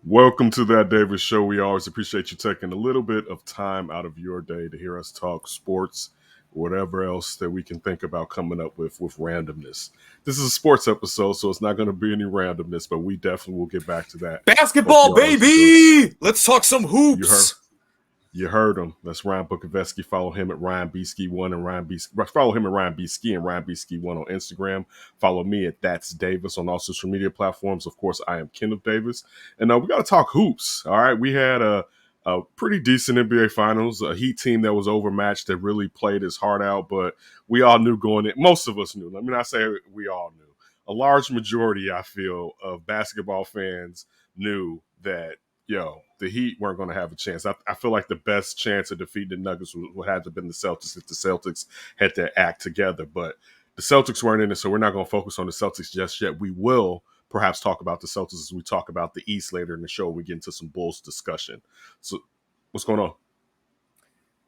Welcome to that Davis Show. We always appreciate you taking a little bit of time out of your day to hear us talk sports, whatever else that we can think about coming up with randomness. This is a sports episode, so it's not going to be any randomness, but we definitely will get back to that. Hope Basketball, you always enjoy. baby! Let's talk some hoops. You heard him. That's Ryan Bukoveski. Follow him at Ryan Bski1 and follow him at Ryan Bski and Ryan Bski1 on Instagram. Follow me at That's Davis on all social media platforms. Of course, I am Kenneth Davis. And we got to talk hoops. All right. We had a pretty decent NBA Finals, a Heat team that was overmatched that really played his heart out, but we all knew going in. Most of us knew. Let me not say we all knew. A large majority, I feel, of basketball fans knew that the Heat weren't going to have a chance. I feel like the best chance of defeating the Nuggets would have to have been the Celtics if the Celtics had to act together. But the Celtics weren't in it, so we're not going to focus on the Celtics just yet. We will perhaps talk about the Celtics as we talk about the East later in the show. We get into some Bulls discussion. So what's going on?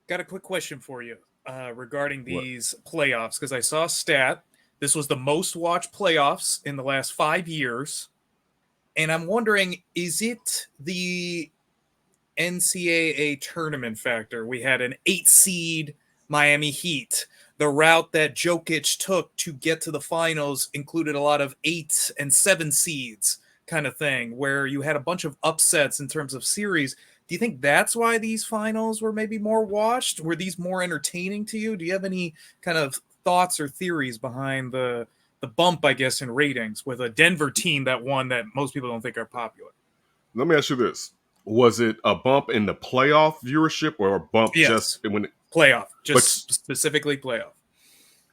Got a quick question for you regarding these playoffs, because I saw a stat. This was the most watched playoffs in the last 5 years. And I'm wondering, is it the NCAA tournament factor? We had an 8-seed Miami Heat. The route that Jokic took to get to the finals included a lot of 8 and 7 seeds kind of thing, where you had a bunch of upsets in terms of series. Do you think that's why these finals were maybe more watched? Were these more entertaining to you? Do you have any kind of thoughts or theories behind the bump, I guess, in ratings with a Denver team that won that most people don't think are popular? Let me ask you this. Was it a bump in the playoff viewership or a bump just when playoff, specifically playoff?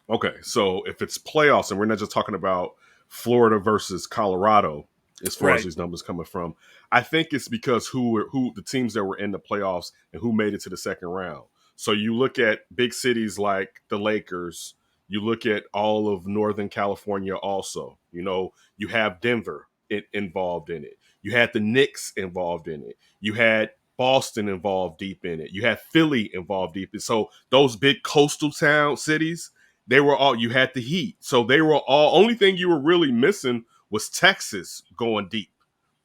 Okay, so if it's playoffs and we're not just talking about Florida versus Colorado as far as these numbers coming from, I think it's because who the teams that were in the playoffs and who made it to the second round. So you look at big cities like the Lakers, you look at all of Northern California also. You have Denver involved in it. You had the Knicks involved in it. You had Boston involved deep in it. You had Philly involved deep in it. So those big coastal town cities, they were all, you had the Heat. So they were all, only thing you were really missing was Texas going deep.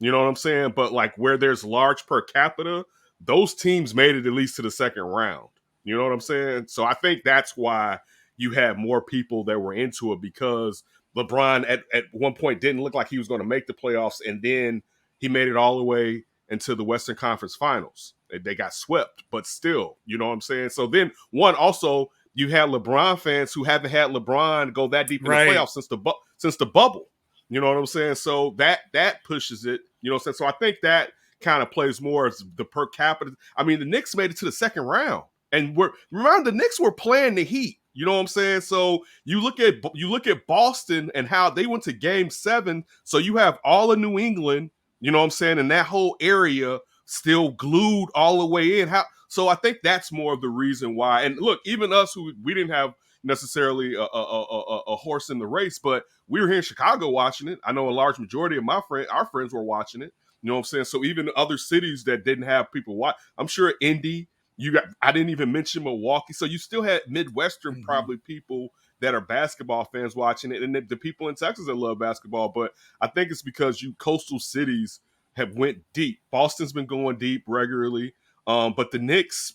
You know what I'm saying? But like where there's large per capita, those teams made it at least to the second round. You know what I'm saying? So I think that's why you had more people that were into it, because LeBron at one point didn't look like he was going to make the playoffs, and then he made it all the way into the Western Conference Finals. They got swept, but still, you know what I'm saying? So then also you had LeBron fans who haven't had LeBron go that deep in the playoffs since the bubble. You know what I'm saying? So that pushes it, you know what I'm saying? So I think that kind of plays more as the per capita. I mean, the Knicks made it to the second round, and remember the Knicks were playing the Heat. You know what I'm saying? So you look at Boston and how they went to Game 7. So you have all of New England, you know what I'm saying, and that whole area still glued all the way in. So I think that's more of the reason why. And look, even us who we didn't have necessarily a horse in the race, but we were here in Chicago watching it. I know a large majority of our friends were watching it. You know what I'm saying? So even other cities that didn't have people watch, I'm sure Indy. I didn't even mention Milwaukee. So you still had Midwestern probably people that are basketball fans watching it, and the people in Texas that love basketball. But I think it's because you coastal cities have went deep. Boston's been going deep regularly. But the Knicks,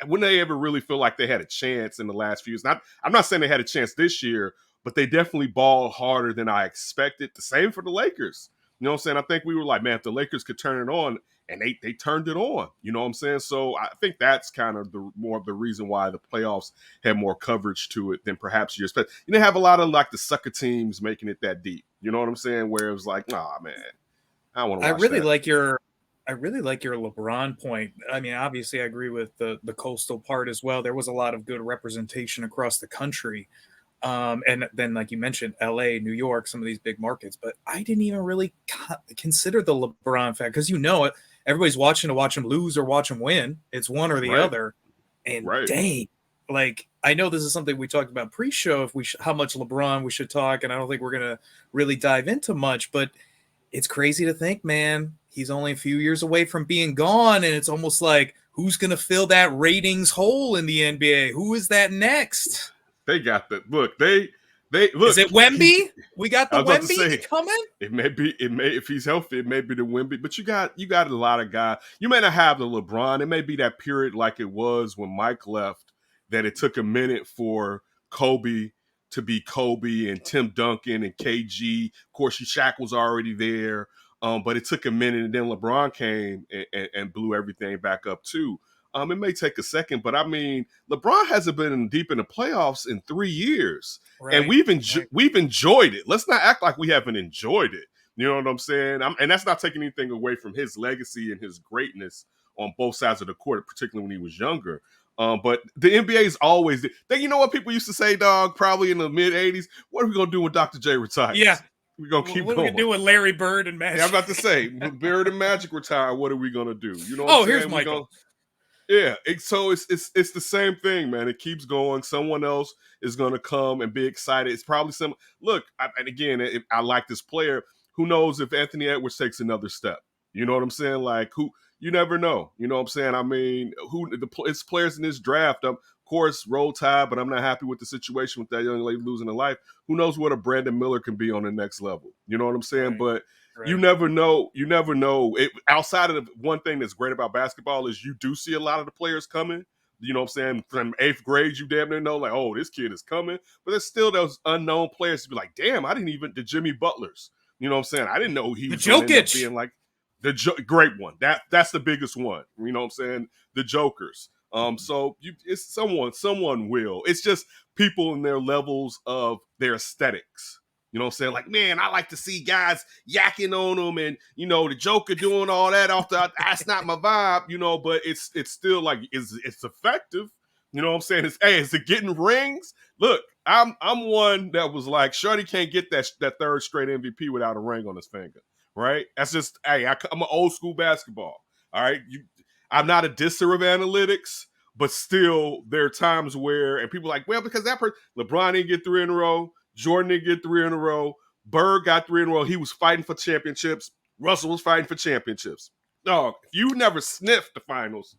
when they ever really feel like they had a chance in the last few years. I'm not saying they had a chance this year, but they definitely balled harder than I expected. The same for the Lakers. You know what I'm saying? I think we were like, man, if the Lakers could turn it on, and they turned it on. You know what I'm saying? So I think that's kind of more of the reason why the playoffs had more coverage to it than perhaps you expect. You didn't have a lot of like the sucker teams making it that deep. You know what I'm saying? Where it was like, nah, man, I don't want to watch that. I really like your LeBron point. I mean, obviously I agree with the coastal part as well. There was a lot of good representation across the country. And then, like you mentioned, LA, New York, some of these big markets, but I didn't even really consider the LeBron fact, because everybody's watching to watch him lose or watch him win. It's one or the other. And dang, like, I know this is something we talked about pre-show, how much LeBron we should talk, and I don't think we're going to really dive into much, but it's crazy to think, man, he's only a few years away from being gone, and it's almost like, who's going to fill that ratings hole in the NBA? Who is that next? They got that. Look, they They Is look. it Wemby? We got I the was about to Wemby say coming. it may be. It may if he's healthy. It may be the Wemby. But you got a lot of guys. You may not have the LeBron. It may be that period like it was when Mike left. That it took a minute for Kobe to be Kobe and Tim Duncan and KG. Of course, Shaq was already there. But it took a minute, and then LeBron came and blew everything back up too. It may take a second, but I mean, LeBron hasn't been deep in the playoffs in 3 years, and Right. we've enjoyed it. Let's not act like we haven't enjoyed it. You know what I'm saying? And that's not taking anything away from his legacy and his greatness on both sides of the court, particularly when he was younger. But the NBA is always. You know what people used to say, dog? Probably in the mid '80s. What are we gonna do when Dr. J retires? Yeah. We're gonna keep what going. are we gonna do with Larry Bird and Magic? Yeah, I'm about to say, Bird and Magic retire. What are we gonna do? You know? Oh, here's Michael. Yeah, so it's the same thing, man. It keeps going. Someone else is going to come and be excited. It's probably some. Look, and again, I like this player. Who knows if Anthony Edwards takes another step? You know what I'm saying? Like who? You never know. You know what I'm saying? I mean, it's players in this draft. Of course, roll tide, but I'm not happy with the situation with that young lady losing her life. Who knows what a Brandon Miller can be on the next level? You know what I'm saying? Right. But you never know. You never know. Outside of the one thing that's great about basketball is you do see a lot of the players coming. You know what I'm saying? From 8th grade, you damn near know, like, oh, this kid is coming. But there's still those unknown players to be like, damn, I didn't even, the Jimmy Butlers. You know what I'm saying? I didn't know he was going to end up being like great one. That's the biggest one. You know what I'm saying? The Jokers. So it's someone will. It's just people in their levels of their aesthetics. You know what I'm saying? Like, man, I like to see guys yakking on them and, you know, the Joker doing all that off the, that's not my vibe, you know, but it's still like, it's effective. You know what I'm saying? Is it getting rings? Look, I'm one that was like, Shorty can't get that third straight MVP without a ring on his finger, right? That's just, hey, I'm an old school basketball, all right? I'm not a disser of analytics, but still there are times where, and people are like, well, because LeBron didn't get 3 in a row, Jordan didn't get 3 in a row. Bird got 3 in a row. He was fighting for championships. Russell was fighting for championships. Dog, if you never sniffed the finals,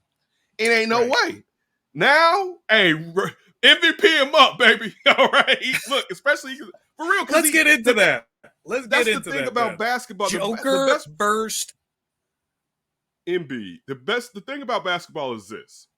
it ain't no way. Now, hey, MVP him up, baby. All right. Look, especially for real. Let's get into that. Let's get into that. That's the thing about basketball. Joker the best burst. Embiid. The thing about basketball is this.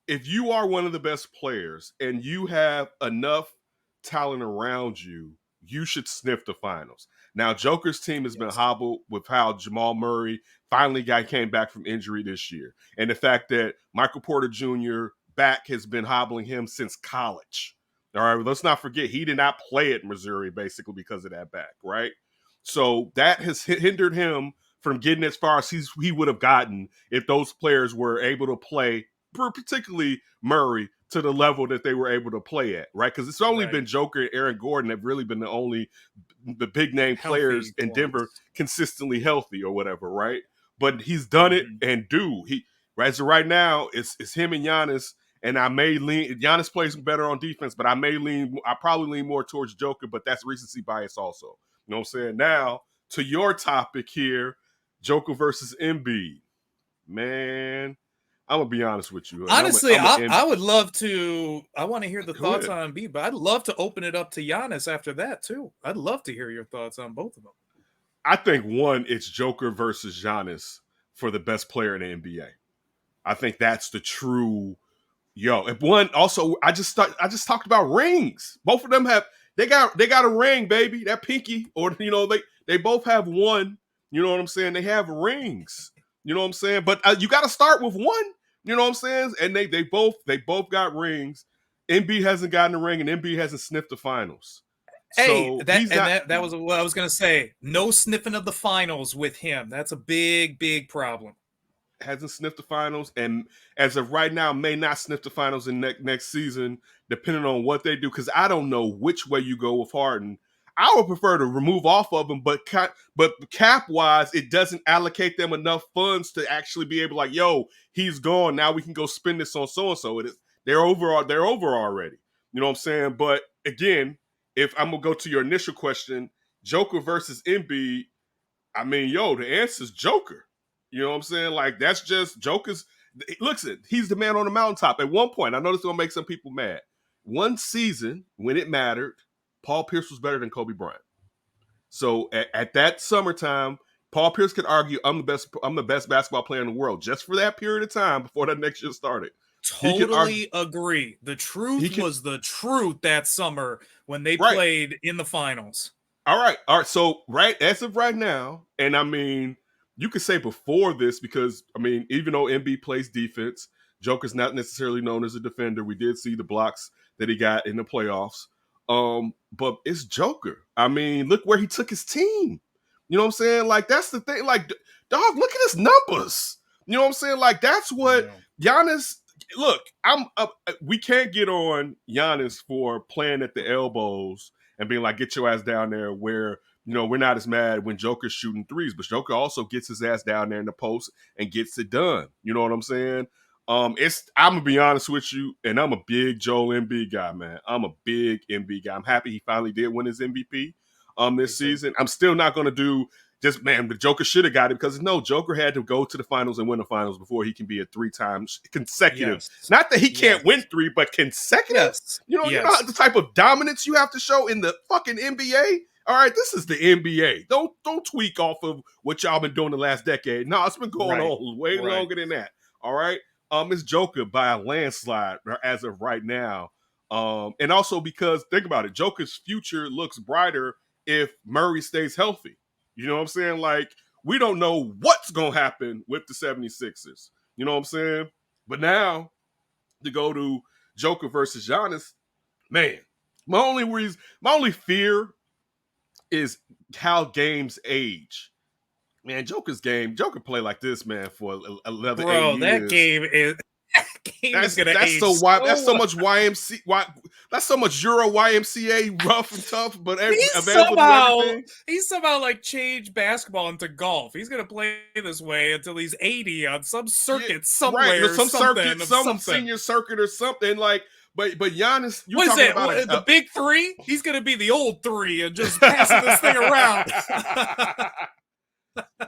If you are one of the best players and you have enough talent around you, you should sniff the finals. Now, Joker's team has been hobbled with how Jamal Murray finally came back from injury this year. And the fact that Michael Porter Jr. back has been hobbling him since college. All right, let's not forget, he did not play at Missouri basically because of that back, right? So that has hindered him from getting as far as he would have gotten if those players were able to play, particularly Murray, to the level that they were able to play at, right? Because it's only been Joker and Aaron Gordon have really been the big name players in Denver consistently healthy or whatever, right? But he's done it and as of right now, it's him and Giannis, and I may lean, Giannis plays better on defense, but I probably lean more towards Joker, but that's recency bias also. You know what I'm saying? Now, to your topic here, Joker versus Embiid. Man, I'm gonna be honest with you. Honestly, I would love to. I want to hear the thoughts on Embiid, but I'd love to open it up to Giannis after that too. I'd love to hear your thoughts on both of them. I think it's Joker versus Giannis for the best player in the NBA. I think that's the true. And one also, I just talked about rings. Both of them they got a ring, baby. That pinky, or they both have one. You know what I'm saying? They have rings. You know what I'm saying? But you got to start with one. You know what I'm saying? And they both got rings. Embiid hasn't gotten a ring, and Embiid hasn't sniffed the finals. Hey, so that was what I was going to say. No sniffing of the finals with him. That's a big, big problem. Hasn't sniffed the finals, and as of right now, may not sniff the finals in next season, depending on what they do. Because I don't know which way you go with Harden. I would prefer to remove off of them, but cap wise, it doesn't allocate them enough funds to actually be able, like, yo, he's gone. Now we can go spend this on so and so. They're over already. You know what I'm saying? But again, if I'm gonna go to your initial question, Joker versus Embiid, I mean, the answer is Joker. You know what I'm saying? Like, that's just Joker's. Listen, he's the man on the mountaintop. At one point, I know this is gonna make some people mad. One season when it mattered, Paul Pierce was better than Kobe Bryant. So at that summertime, Paul Pierce could argue I'm the best basketball player in the world just for that period of time before that next year started. He could argue, Totally agree. The he truth could was the truth that summer when they right. played in the finals. All right. So right as of right now, and I mean, you could say before this because I mean, even though MB plays defense, Joker's not necessarily known as a defender. We did see the blocks that he got in the playoffs. But it's Joker. I mean, look where he took his team. You know what I'm saying? Like that's the thing. Like, dog, look at his numbers. You know what I'm saying? Like that's what Giannis. Look, we can't get on Giannis for playing at the elbows and being like, get your ass down there where, you know, we're not as mad when Joker's shooting threes, but Joker also gets his ass down there in the post and gets it done. You know what I'm saying? I'm gonna be honest with you, and I'm a big Joel Embiid guy, man. I'm a big Embiid guy. I'm happy he finally did win his MVP this season. I'm still not gonna do just, man, the Joker should have got it because no, Joker had to go to the finals and win the finals before he can be a 3 times consecutive. Yes. Not that he can't win 3, but consecutive. Yes. You know the type of dominance you have to show in the fucking NBA. All right, this is the NBA. Don't tweak off of what y'all been doing the last decade. No, it's been going on way longer than that. All right, it's Joker by a landslide as of right now. And also because think about it, Joker's future looks brighter if Murray stays healthy. You know what I'm saying? Like, we don't know what's going to happen with the 76ers. You know what I'm saying? But now, to go to Joker versus Giannis, man, my only fear is how games age. Man, Joker play like this, man, for another 8 years. That game is gonna age that's so much that's so much Euro YMCA rough and tough, but available to everything. He's somehow like changed basketball into golf. He's gonna play this way until he's 80 on some circuit somewhere, right? Some senior circuit or something like. But Giannis, what is it? The big 3? He's gonna be the old 3 and just passing this thing around.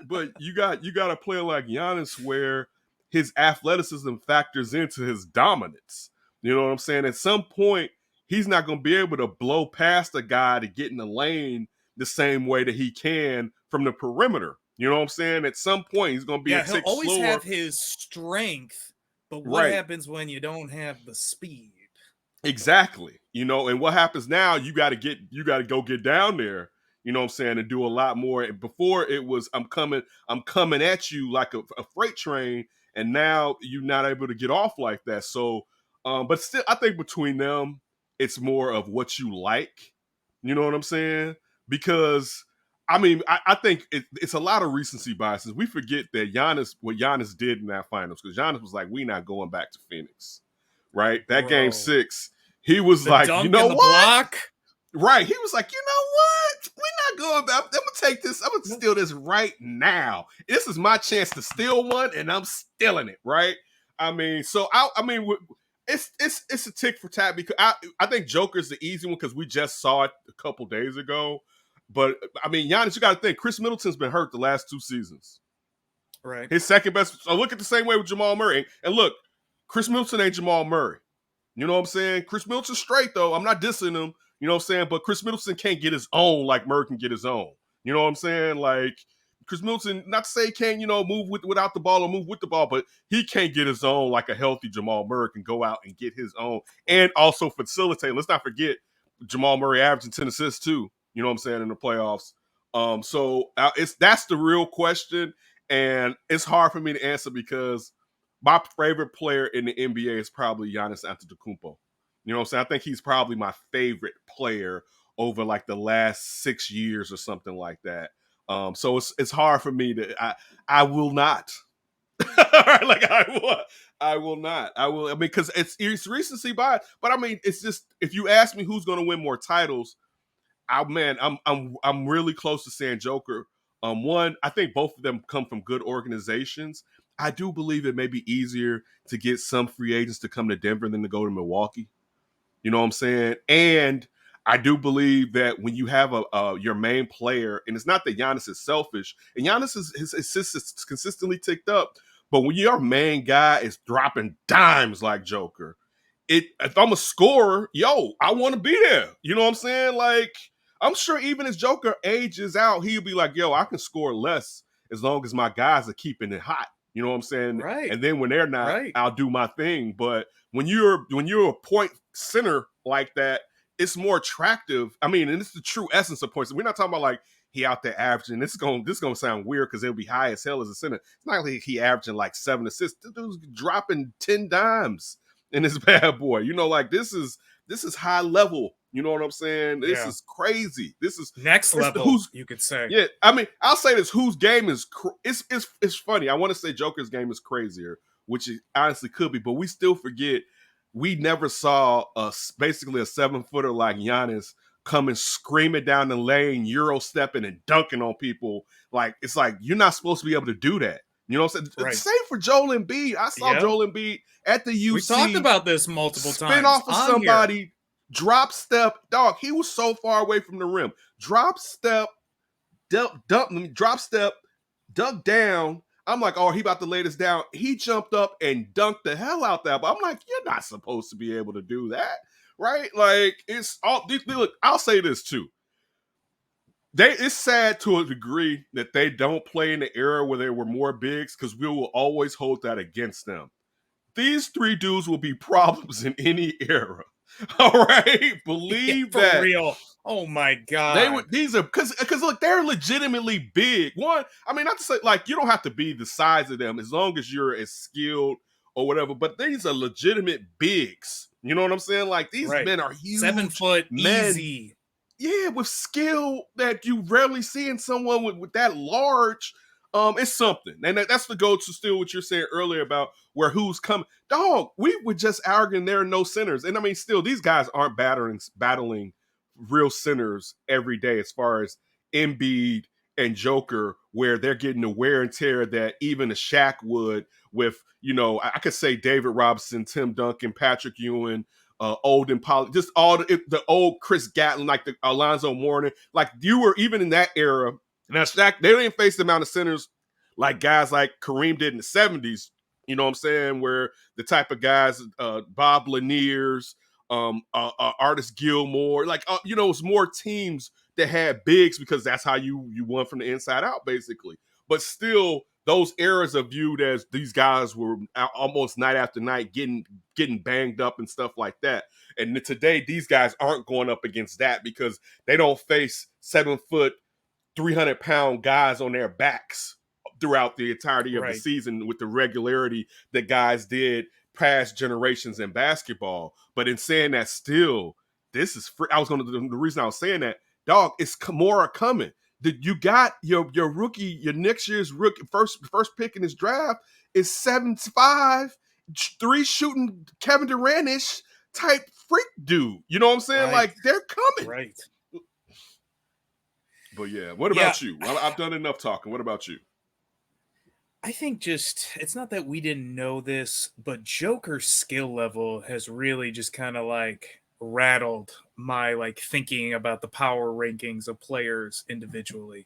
But you got a player like Giannis where his athleticism factors into his dominance. You know what I'm saying? At some point, he's not going to be able to blow past a guy to get in the lane the same way that he can from the perimeter. You know what I'm saying? At some point, he's going to be a tick slower. He'll always have his strength, but what happens when you don't have the speed? Exactly. You know, and what happens now, you got to go get down there. You know what I'm saying? And do a lot more. Before it was, I'm coming at you like a freight train. And now you're not able to get off like that. So, but still, I think between them, it's more of what you like. You know what I'm saying? Because, I mean, I think it's a lot of recency biases. We forget that what Giannis did in that finals. Because Giannis was like, we not going back to Phoenix. Right? That game 6, he was like, you know what? Block? Right. He was like, you know what? We're not going back. I'm going to take this. I'm going to steal this right now. This is my chance to steal one, and I'm stealing it, right? I mean, so, it's a tick for tat because I think Joker's the easy one because we just saw it a couple days ago. But, I mean, Giannis, you got to think, Chris Middleton's been hurt the last 2 seasons. Right. His second best. So look at the same way with Jamal Murray. And look, Chris Middleton ain't Jamal Murray. You know what I'm saying? Chris Middleton's straight, though. I'm not dissing him. You know what I'm saying? But Chris Middleton can't get his own like Murray can get his own. You know what I'm saying? Like, Chris Middleton, not to say he can't, move without the ball or move with the ball, but he can't get his own like a healthy Jamal Murray can go out and get his own and also facilitate. Let's not forget Jamal Murray averaging 10 assists too, you know what I'm saying, in the playoffs. So that's the real question, and it's hard for me to answer because my favorite player in the NBA is probably Giannis Antetokounmpo. You know what I'm saying? I think he's probably my favorite player over like the last 6 years or something like that. So it's hard for me to. I will not. Like I will not. I mean, because it's recency bias. But I mean, it's just if you ask me who's going to win more titles, I'm really close to saying Joker. One, I think both of them come from good organizations. I do believe it may be easier to get some free agents to come to Denver than to go to Milwaukee. You know what I'm saying? And I do believe that when you have your main player, and it's not that Giannis is selfish, and Giannis his assists is consistently ticked up, but when your main guy is dropping dimes like Joker, if I'm a scorer, yo, I want to be there. You know what I'm saying? Like, I'm sure even as Joker ages out, he'll be like, yo, I can score less as long as my guys are keeping it hot. You know what I'm saying? Right. And then when they're not, Right. I'll do my thing. But when you're a point center like that, it's more attractive. I mean, and it's the true essence of points. We're not talking about like he out there averaging. This is gonna sound weird because it'll be high as hell as a center. It's not like he averaging like 7 assists. This dude's dropping 10 dimes in this bad boy. You know, like this is high level. You know what I'm saying? This Yeah. is crazy. This is Next level, you could say. yeah. I mean, I'll say this: whose game is it's funny. I want to say Joker's game is crazier, which it honestly could be, but we still forget we never saw basically a 7-footer like Giannis coming screaming down the lane, Euro stepping and dunking on people. Like it's like you're not supposed to be able to do that. You know what I'm saying? Right. Same for Joel Embiid. I saw Joel Embiid at the UC. We talked about this multiple times. Spin off of somebody, drop step, dog. He was so far away from the rim. Drop step, drop step, dunk down. I'm like, oh, he about to lay this down. He jumped up and dunked the hell out that. But I'm like, you're not supposed to be able to do that, right? Like it's all. Look, I'll say this too. It's sad to a degree that they don't play in the era where there were more bigs because we will always hold that against them. These three dudes will be problems in any era. All right, believe for that. For real. Oh my god. These are because look, they're legitimately big. One, I mean, not to say like you don't have to be the size of them as long as you're as skilled or whatever. But these are legitimate bigs. You know what I'm saying? Like these men are huge. 7 foot men. Easy. Yeah, with skill that you rarely see in someone with that large. It's something. And that's the go to still what you're saying earlier about where who's coming. Dog, we were just arguing there are no centers. And I mean, still, these guys aren't battling real centers every day as far as Embiid and Joker, where they're getting the wear and tear that even a Shaq would with, you know, I could say David Robinson, Tim Duncan, Patrick Ewing, Olden Pollard, just all the old Chris Gatlin, like the Alonzo Mourning, like you were even in that era. Now, Shaq, they didn't face the amount of centers like guys like Kareem did in the 70s, you know what I'm saying, where the type of guys, Bob Lanier's, Artis Gilmore, like, you know, it's more teams that had bigs because that's how you won from the inside out, basically. But still, those eras are viewed as these guys were almost night after night getting banged up and stuff like that. And today, these guys aren't going up against that because they don't face 7 foot, 300-pound guys on their backs throughout the entirety of the season with the regularity that guys did past generations in basketball. But in saying that, still, this is free. The reason I was saying that, dog, it's more are coming. You got your rookie, your next year's rookie, first pick in his draft is 7'5", 3 shooting Kevin Durant-ish type freak dude. You know what I'm saying? Like they're coming. Right. But yeah, what about you? I've done enough talking. What about you? I think just, it's not that we didn't know this, but Joker's skill level has really just kind of like rattled my like thinking about the power rankings of players individually.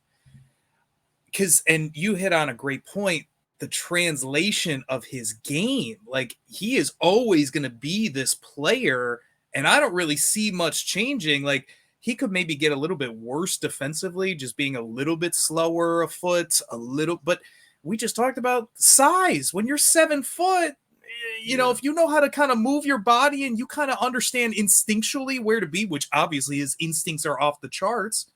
And you hit on a great point, the translation of his game. Like he is always going to be this player, and I don't really see much changing. Like he could maybe get a little bit worse defensively, just being a little bit slower a foot, but we just talked about size. When you're 7 foot, you know, if you know how to kind of move your body and you kind of understand instinctually where to be, which obviously his instincts are off the charts,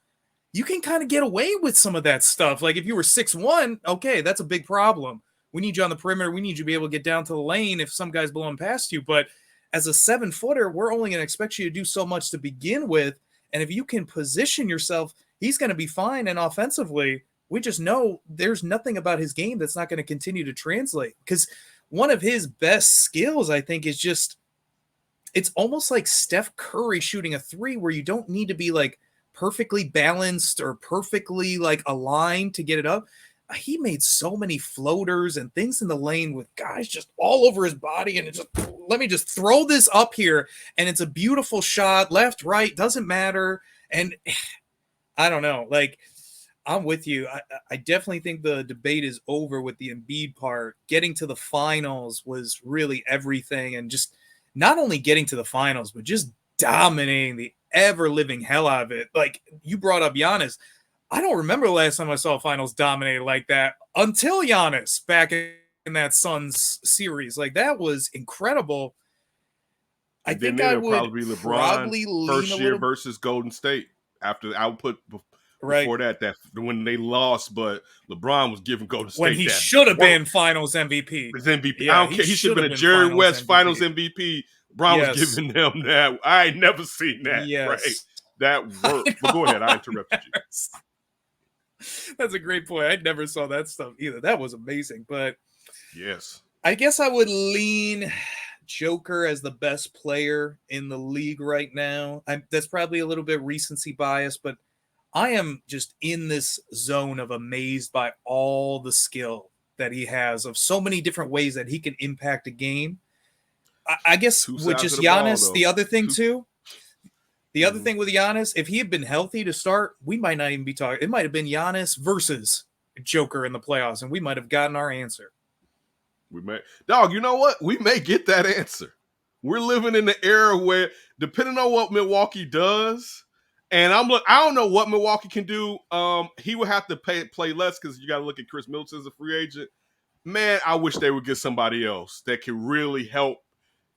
you can kind of get away with some of that stuff. Like if you were 6'1", okay, that's a big problem. We need you on the perimeter. We need you to be able to get down to the lane if some guy's blowing past you. But as a 7-footer, we're only going to expect you to do so much to begin with. And if you can position yourself, he's going to be fine. And offensively, we just know there's nothing about his game that's not going to continue to translate. Because one of his best skills, I think, is just, it's almost like Steph Curry shooting a 3 where you don't need to be like perfectly balanced or perfectly like aligned to get it up. He made so many floaters and things in the lane with guys just all over his body. And it just, let me just throw this up here. And it's a beautiful shot, left, right, doesn't matter. And I don't know, like, I'm with you. I definitely think the debate is over with the Embiid part. Getting to the finals was really everything. And just not only getting to the finals, but just dominating the ever living hell out of it. Like you brought up Giannis. I don't remember the last time I saw finals dominated like that until Giannis back in that Suns series. Like that was incredible. I And then think I it'll would probably be LeBron probably lean a first year little versus Golden State. After I would put right before that when they lost, but LeBron was giving Golden when State he that should have work. been Finals MVP. His MVP. I Yeah, don't he care. He should should have have been a been Jerry Finals West Finals MVP. MVP. LeBron was Yes, giving them that. I ain't never seen that. Right? yes. That worked. But go ahead. I interrupted you. That's a great point. I never saw that stuff either. That was amazing. But Yes. I guess I would lean Joker as the best player in the league right now. That's probably a little bit recency bias, but I am just in this zone of amazed by all the skill that he has of so many different ways that he can impact a game. I guess Two with sides just of the ball, Giannis, though. the other thing Two- too, the other thing with Giannis, if he had been healthy to start, we might not even be talking. It might have been Giannis versus Joker in the playoffs, and we might have gotten our answer. We may, dog. You know what? We may get that answer. We're living in the era where, depending on what Milwaukee does, and I don't know what Milwaukee can do. He would have to play less because you got to look at Chris Middleton as a free agent. Man, I wish they would get somebody else that could really help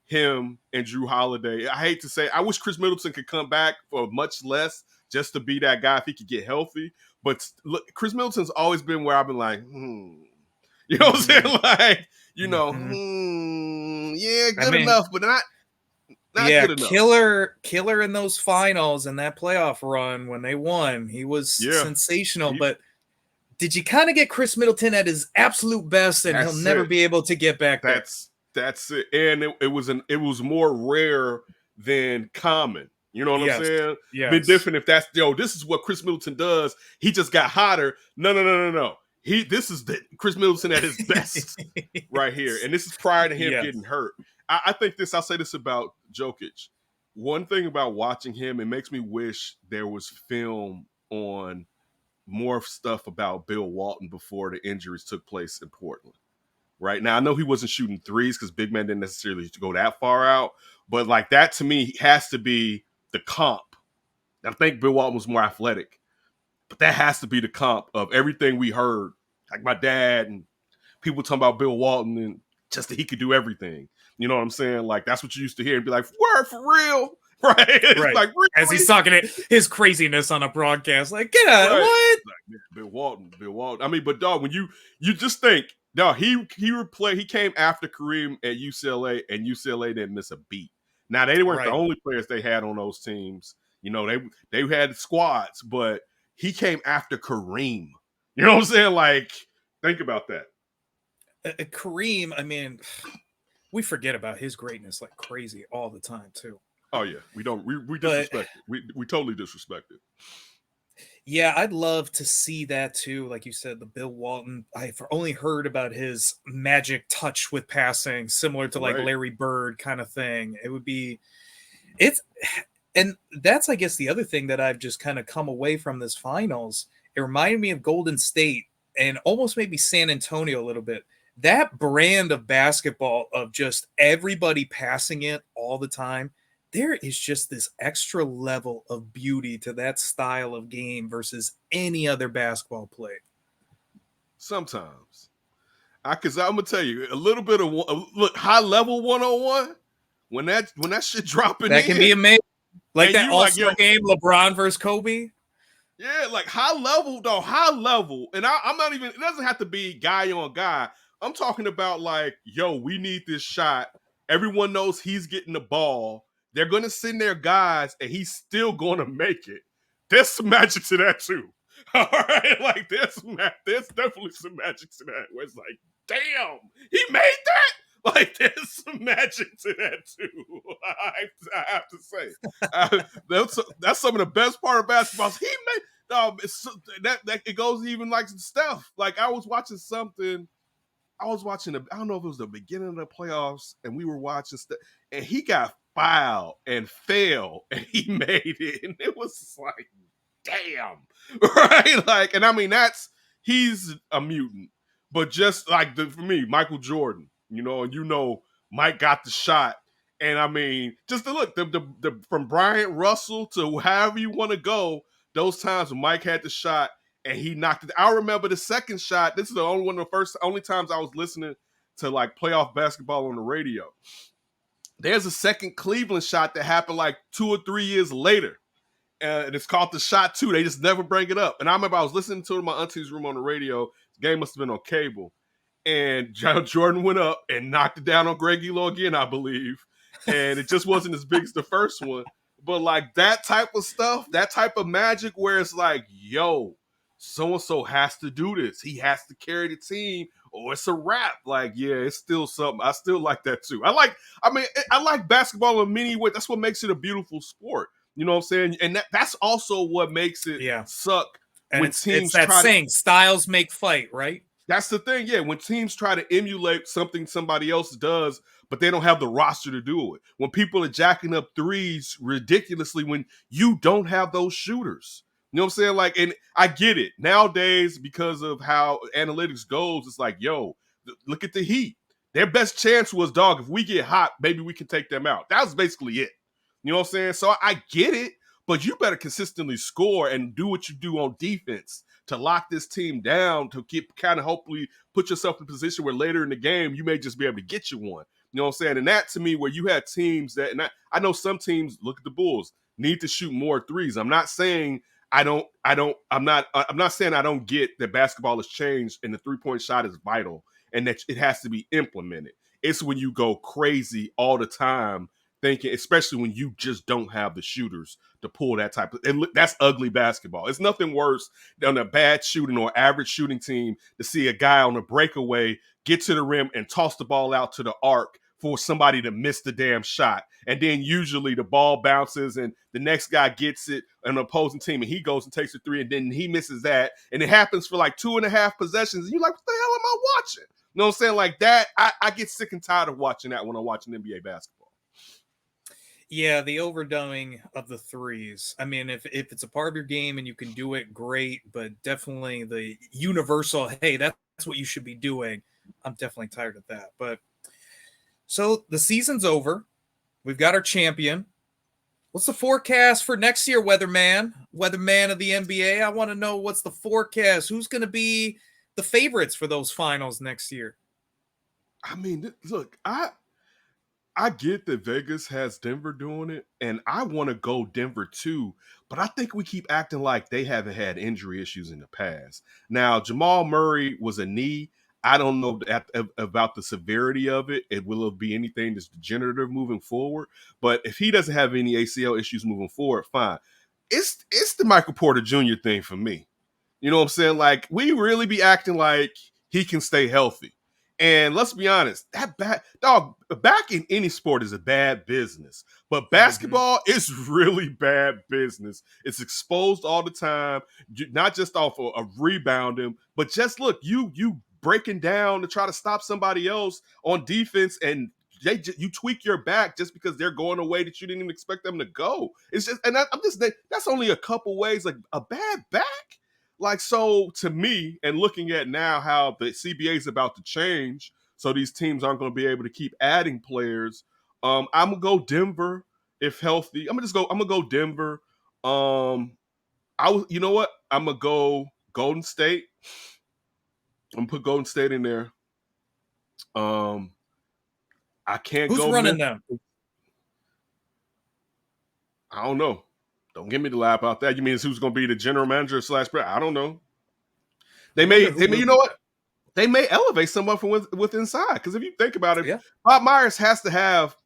him and Drew Holiday. I hate to say, I wish Chris Middleton could come back for much less just to be that guy if he could get healthy. But look, Chris Middleton's always been where I've been like, You know what I'm saying? Like, yeah, good enough, but not good enough. Killer in those finals and that playoff run when they won. He was sensational, but did you kind of get Chris Middleton at his absolute best, and he'll never be able to get back there? That's it. And it was more rare than common. You know what I'm saying? Yes. Been different if that's this is what Chris Middleton does. He just got hotter. No. This is Chris Middleton at his best right here. And this is prior to him getting hurt. I think I'll say this about Jokic. One thing about watching him, it makes me wish there was film on more stuff about Bill Walton before the injuries took place in Portland. Right now, I know he wasn't shooting threes because big men didn't necessarily go that far out, but like that to me has to be the comp. I think Bill Walton was more athletic, but that has to be the comp of everything we heard, like my dad and people talking about Bill Walton and just that he could do everything. You know what I'm saying? Like that's what you used to hear and be like, "Word for real." Right. It's like, really? As he's talking his craziness on a broadcast, like, get out, what? Like, Bill Walton. I mean, but dog, when you just think, dog, he came after Kareem at UCLA, and UCLA didn't miss a beat. Now they weren't the only players they had on those teams. You know, they had squads, but he came after Kareem. You know what I'm saying? Like, think about that. Kareem, I mean, we forget about his greatness like crazy all the time too. Oh yeah, we don't. We disrespect it. We totally disrespect it. Yeah, I'd love to see that too. Like you said, the Bill Walton. I've only heard about his magic touch with passing, similar to like Larry Bird kind of thing. It would be, and that's I guess the other thing that I've just kind of come away from this finals. It reminded me of Golden State and almost maybe San Antonio a little bit. That brand of basketball of just everybody passing it all the time. There is just this extra level of beauty to that style of game versus any other basketball play. Sometimes, because I'm gonna tell you a little bit of look high level 101 when that shit dropping that can be amazing. Like that All-Star game, LeBron versus Kobe. Yeah, like high level, and I'm not even. It doesn't have to be guy on guy. I'm talking about like, we need this shot. Everyone knows he's getting the ball. They're going to send their guys, and he's still going to make it. There's some magic to that, too. All right? Like, there's definitely some magic to that, where it's like, damn, he made that? Like, there's some magic to that, too. I have to say. That's some of the best part of basketball. He made it goes even like stuff. Like, I was watching something. I don't know if it was the beginning of the playoffs, and we were watching stuff, and he got fouled and fell, and he made it, and it was like, damn, right? Like, and I mean, he's a mutant, but just like for me, Michael Jordan, and Mike got the shot, And I mean, just to look, the from Bryant Russell to however you want to go, those times when Mike had the shot and he knocked it. I remember the second shot. This is the only one of the only times I was listening to like playoff basketball on the radio. There's a second Cleveland shot that happened like 2 or 3 years later. And it's called the shot two. They just never bring it up. And I remember I was listening to it in my auntie's room on the radio. The game must have been on cable. And Jordan went up and knocked it down on Greg Elo again, I believe. And it just wasn't as big as the first one. But like that type of stuff, that type of magic where it's like, yo, so-and-so has to do this. He has to carry the team or it's a wrap. Like, yeah, it's still something. I still like that too. I like basketball in many ways. That's what makes it a beautiful sport. You know what I'm saying? And that's also what makes it suck. And when it's that saying, styles make fight, right? That's the thing, yeah. When teams try to emulate something somebody else does, but they don't have the roster to do it. When people are jacking up threes ridiculously when you don't have those shooters. You know what I'm saying? Like, and I get it. Nowadays, because of how analytics goes, it's like, yo, look at the Heat. Their best chance was, dog, if we get hot, maybe we can take them out. That was basically it. You know what I'm saying? So I get it, but you better consistently score and do what you do on defense to lock this team down, to keep kind of hopefully put yourself in a position where later in the game you may just be able to get you one. You know what I'm saying? And that to me, where you had teams that, and I know some teams, look at the Bulls, need to shoot more threes. I'm not saying I'm not saying I don't get that basketball has changed and the 3-point shot is vital and that it has to be implemented. It's when you go crazy all the time thinking, especially when you just don't have the shooters to pull that type of, and that's ugly basketball. It's nothing worse than a bad shooting or average shooting team to see a guy on a breakaway get to the rim and toss the ball out to the arc for somebody to miss the damn shot. And then usually the ball bounces and the next guy gets it, an opposing team, and he goes and takes a three, and then he misses that. And it happens for like 2.5 possessions. And you're like, what the hell am I watching? You know what I'm saying? Like that, I get sick and tired of watching that when I'm watching NBA basketball. Yeah, the overdoing of the threes. I mean, if it's a part of your game and you can do it, great. But definitely the universal, hey, that's what you should be doing. I'm definitely tired of that. But so the season's over. We've got our champion. What's the forecast for next year, weatherman? Weatherman of the NBA. I want to know what's the forecast. Who's going to be the favorites for those finals next year? I mean, look, I get that Vegas has Denver doing it, and I want to go Denver too, but I think we keep acting like they haven't had injury issues in the past. Now, Jamal Murray was a knee. I don't know about the severity of it. Will it be anything that's degenerative moving forward? But if he doesn't have any ACL issues moving forward, fine. It's the Michael Porter Jr. thing for me. You know what I'm saying? Like, we really be acting like he can stay healthy. And let's be honest, that back in any sport is a bad business. But basketball is really bad business. It's exposed all the time, not just off of rebounding, but just look, you breaking down to try to stop somebody else on defense, and you tweak your back just because they're going away that you didn't even expect them to go. It's just, and that's only a couple ways, like a bad back. Like, so to me, and looking at now how the CBA is about to change, so these teams aren't going to be able to keep adding players. I'm gonna go Denver if healthy. I'm gonna go Denver. You know what? I'm gonna go Golden State. I'm gonna put Golden State in there. I can't Who's go. Who's running them? I don't know. Don't give me the lie about that. You mean who's going to be the general manager / I don't know. They may, you know what? They may elevate someone from with inside. Because if you think about it, Bob Myers has to have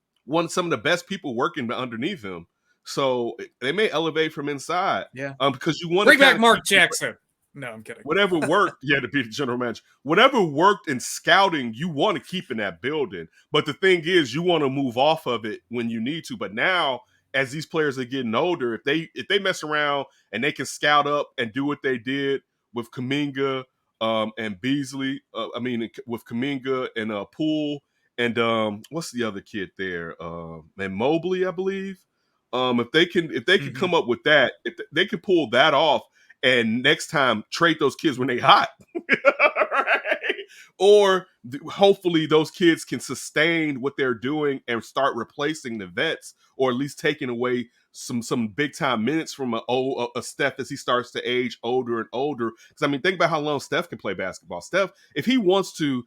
some of the best people working underneath him. So they may elevate from inside. Yeah. Because you want to bring back Mark Jackson. No, I'm kidding. Whatever worked, to be the general manager. Whatever worked in scouting, you want to keep in that building. But the thing is, you want to move off of it when you need to. But now, as these players are getting older, if they mess around and they can scout up and do what they did with Kuminga and Beasley, with Kuminga and Poole and what's the other kid there? And Mobley, I believe. If they can come up with that, if they can pull that off, and next time trade those kids when they hot, right? or hopefully those kids can sustain what they're doing and start replacing the vets, or at least taking away some big time minutes from a Steph as he starts to age older and older. Because I mean, think about how long Steph can play basketball. Steph, if he wants to,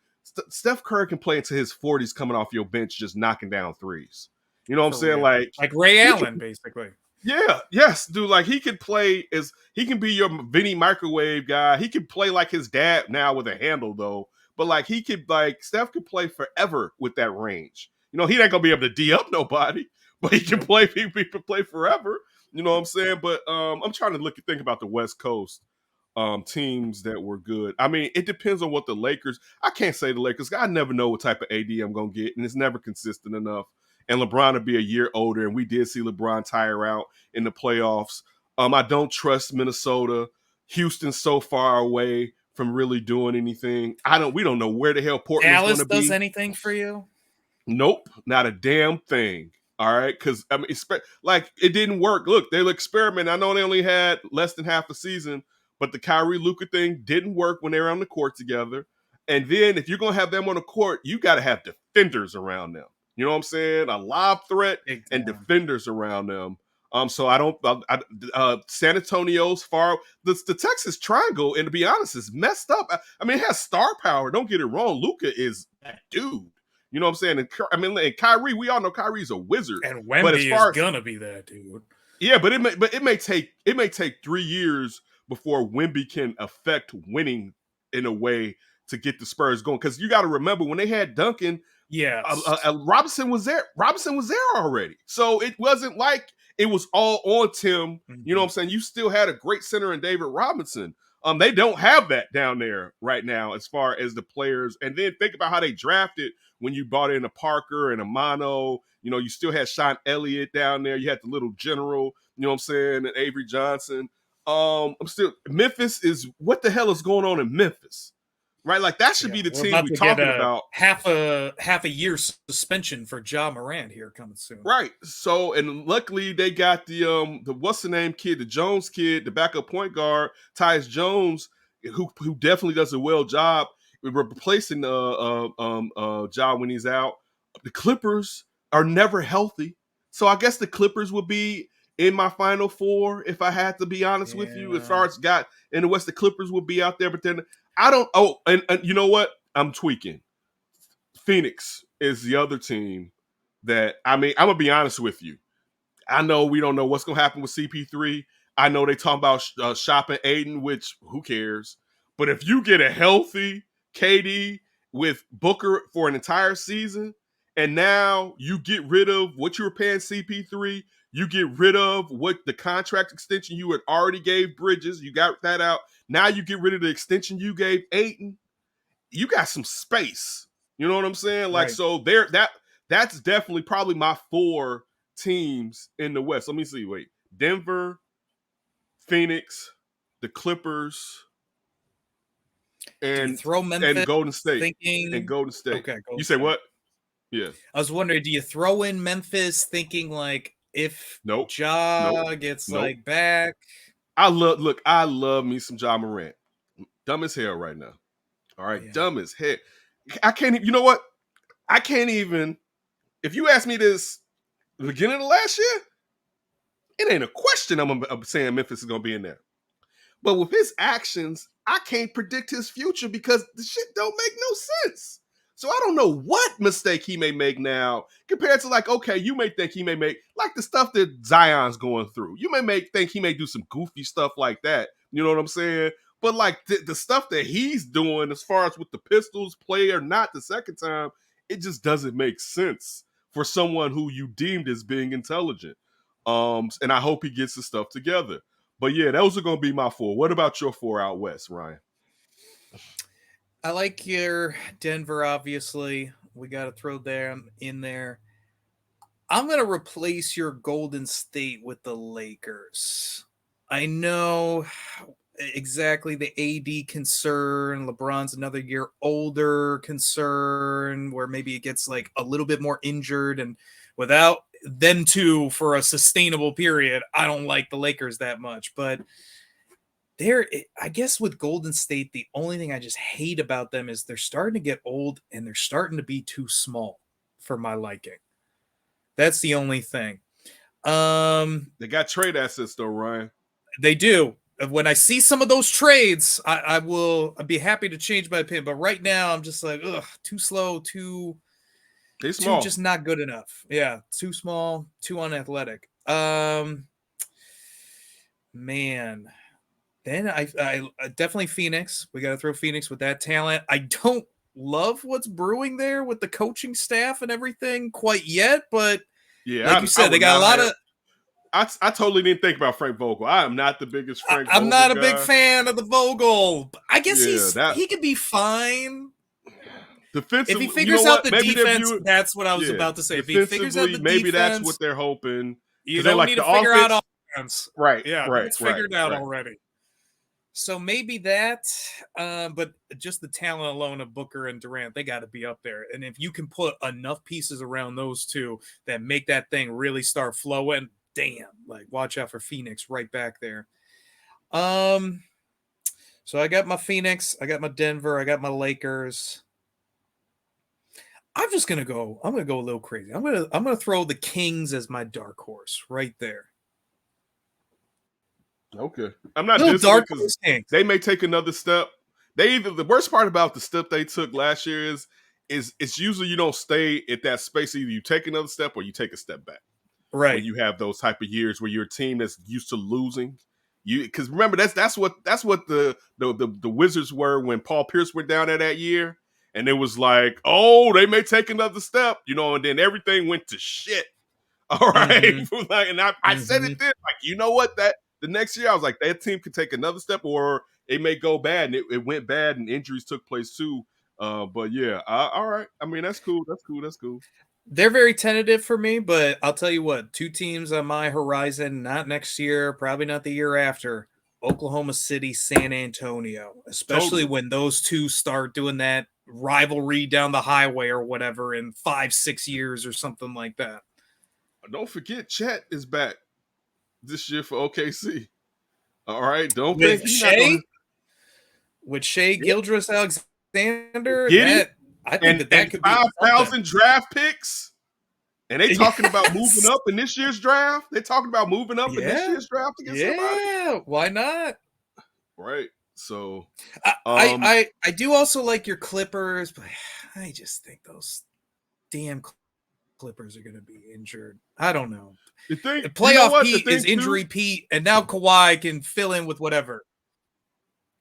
Steph Curry can play into his 40s coming off your bench just knocking down threes. You know what I'm saying? Real. Like Ray Allen, basically. Yeah, yes, dude. Like he could play he can be your Vinny microwave guy. He could play like his dad now with a handle though. But like Steph could play forever with that range. You know, he ain't gonna be able to D up nobody, but he can play. He can play forever. You know what I'm saying? But I'm trying to think about the West Coast teams that were good. I mean, it depends on what the Lakers. I can't say the Lakers. I never know what type of AD I'm gonna get, and it's never consistent enough. And LeBron will be a year older, and we did see LeBron tire out in the playoffs. I don't trust Minnesota. Houston's so far away from really doing anything. We don't know where the hell Portland's going to be. Dallas does anything for you? Nope, not a damn thing. All right, because I mean, like it didn't work. Look, they'll experiment. I know they only had less than half a season, but the Kyrie Luka thing didn't work when they were on the court together. And then if you're going to have them on the court, you got to have defenders around them. You know what I'm saying? A lob threat and defenders around them. So San Antonio's far. The Texas Triangle, and to be honest, is messed up. I mean, it has star power. Don't get it wrong. Luka is that dude. You know what I'm saying? And Kyrie, we all know Kyrie's a wizard. And Wemby is gonna be that dude. Yeah, but it may take 3 years before Wemby can affect winning in a way to get the Spurs going. Because you got to remember when they had Duncan. Yeah, Robinson was there. Robinson was there already. So it wasn't like it was all on Tim. Mm-hmm. You know what I'm saying? You still had a great center in David Robinson. They don't have that down there right now as far as the players. And then think about how they drafted when you brought in a Parker and a Mono. You know, you still had Sean Elliott down there. You had the little general, you know what I'm saying, and Avery Johnson. Memphis is, what the hell is going on in Memphis? Right, like that should be the team we're talking about. Half a year suspension for Ja Morant here coming soon. Right. So, and luckily they got the what's the name kid, the Jones kid, the backup point guard, Tyus Jones, who definitely does a well job replacing Ja when he's out. The Clippers are never healthy, so I guess the Clippers would be in my Final Four if I had to be honest with you. As far as got in the West, the Clippers would be out there, but then. I don't. Oh, and you know what? I'm tweaking. Phoenix is the other team that, I mean, I'm gonna be honest with you. I know we don't know what's gonna happen with CP3. I know they talk about shopping Aiden, which who cares? But if you get a healthy KD with Booker for an entire season, and now you get rid of what you were paying CP3, you get rid of what the contract extension you had already gave Bridges, you got that out. Now you get rid of the extension you gave Ayton. You got some space. You know what I'm saying? Like, right. So that's definitely probably my 4 teams in the West. Let me see. Wait. Denver, Phoenix, the Clippers, and throw Memphis and Golden State. Thinking... And Golden State. Okay, you say what? Yeah. I was wondering, do you throw in Memphis thinking like if Ja gets like back? I love me some Ja Morant. Dumb as hell right now. All right, dumb as hell. I can't. You know what? I can't even. If you ask me this the beginning of the last year, it ain't a question. I'm saying Memphis is gonna be in there. But with his actions, I can't predict his future because the shit don't make no sense. So I don't know what mistake he may make now compared to like, okay, you may think he may make like the stuff that Zion's going through. You may think he may do some goofy stuff like that. You know what I'm saying? But like the stuff that he's doing as far as with the Pistols play or not the second time, it just doesn't make sense for someone who you deemed as being intelligent. And I hope he gets his stuff together. But yeah, those are going to be my 4. What about your 4 out west, Ryan? I like your Denver, obviously. We got to throw them in there. I'm going to replace your Golden State with the Lakers. I know exactly the AD concern. LeBron's another year older concern where maybe it gets like a little bit more injured. And without them two for a sustainable period, I don't like the Lakers that much. But I guess with Golden State, the only thing I just hate about them is they're starting to get old and they're starting to be too small for my liking. That's the only thing. They got trade assets though, Ryan. They do. When I see some of those trades, I'd be happy to change my opinion. But right now, I'm just like, ugh, too slow, too just not good enough. Yeah, too small, too unathletic. Man. Then I definitely Phoenix. We got to throw Phoenix with that talent. I don't love what's brewing there with the coaching staff and everything quite yet, but yeah, like you said, they got a lot of. I totally didn't think about Frank Vogel. I am not the biggest Frank Vogel I'm not a guy. big fan of the Vogel. I guess he could be fine. Defensively, if he figures out the defense, that's what I was about to say. If he figures out the maybe defense, that's what they're hoping. You don't need to figure out offense. Right. Yeah, right. It's figured out already. So maybe that, but just the talent alone of Booker and Durant, they got to be up there. And if you can put enough pieces around those two that make that thing really start flowing, damn, like watch out for Phoenix right back there. So I got my Phoenix, I got my Denver, I got my Lakers. I'm gonna go a little crazy. I'm gonna throw the Kings as my dark horse right there. Okay. I'm not dissing because they may take another step. The worst part about the step they took last year is it's usually you don't stay at that space. Either you take another step or you take a step back. Right. When you have those type of years where you're a team that's used to losing. Because remember that's what the Wizards were when Paul Pierce went down there that year. And it was like, oh, they may take another step, and then everything went to shit. All right. Mm-hmm. And I said it then, like, you know what, that the next year I was like, that team could take another step or it may go bad. And it went bad and injuries took place too. But yeah, all right. I mean, that's cool. They're very tentative for me, but I'll tell you what, two teams on my horizon, not next year, probably not the year after. Oklahoma City, San Antonio, especially when those two start doing that rivalry down the highway or whatever in 5-6 years or something like that. Don't forget, Chet is back this year for OKC. All right, don't think he's not gonna... with Shai Gilgeous-Alexander. I think that could be 5,000 draft picks. And they talking about moving up in this year's draft. They're talking about moving up in this year's draft to get somebody. Yeah, why not? Right. So I do also like your Clippers, but I just think those damn Clippers are going to be injured. I don't know. The playoff Pete is injury Pete, and now Kawhi can fill in with whatever.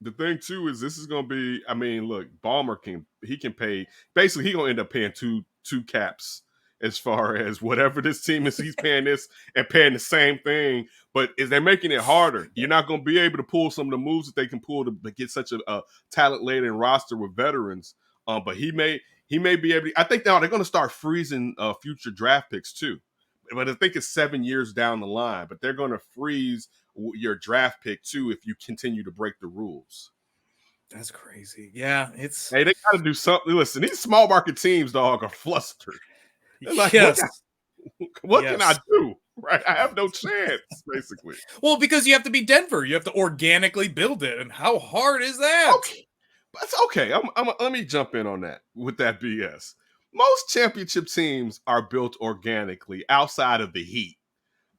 The thing too is this is going to be. I mean, look, Ballmer can pay. Basically, he's going to end up paying two caps as far as whatever this team is. He's paying this and paying the same thing. But is they're making it harder? You're not going to be able to pull some of the moves that they can pull to get such a talent-laden roster with veterans. But he may be able to. I think now they're going to start freezing future draft picks too. But I think it's 7 years down the line. But they're going to freeze your draft pick too if you continue to break the rules. That's crazy. Yeah, hey, they got to do something. Listen, these small market teams, dog, are flustered. They're like, what can I do? Right, I have no chance, basically. Well, because you have to be Denver, you have to organically build it, and how hard is that? Okay. That's okay. Let me jump in on that with that BS. Most championship teams are built organically outside of the Heat.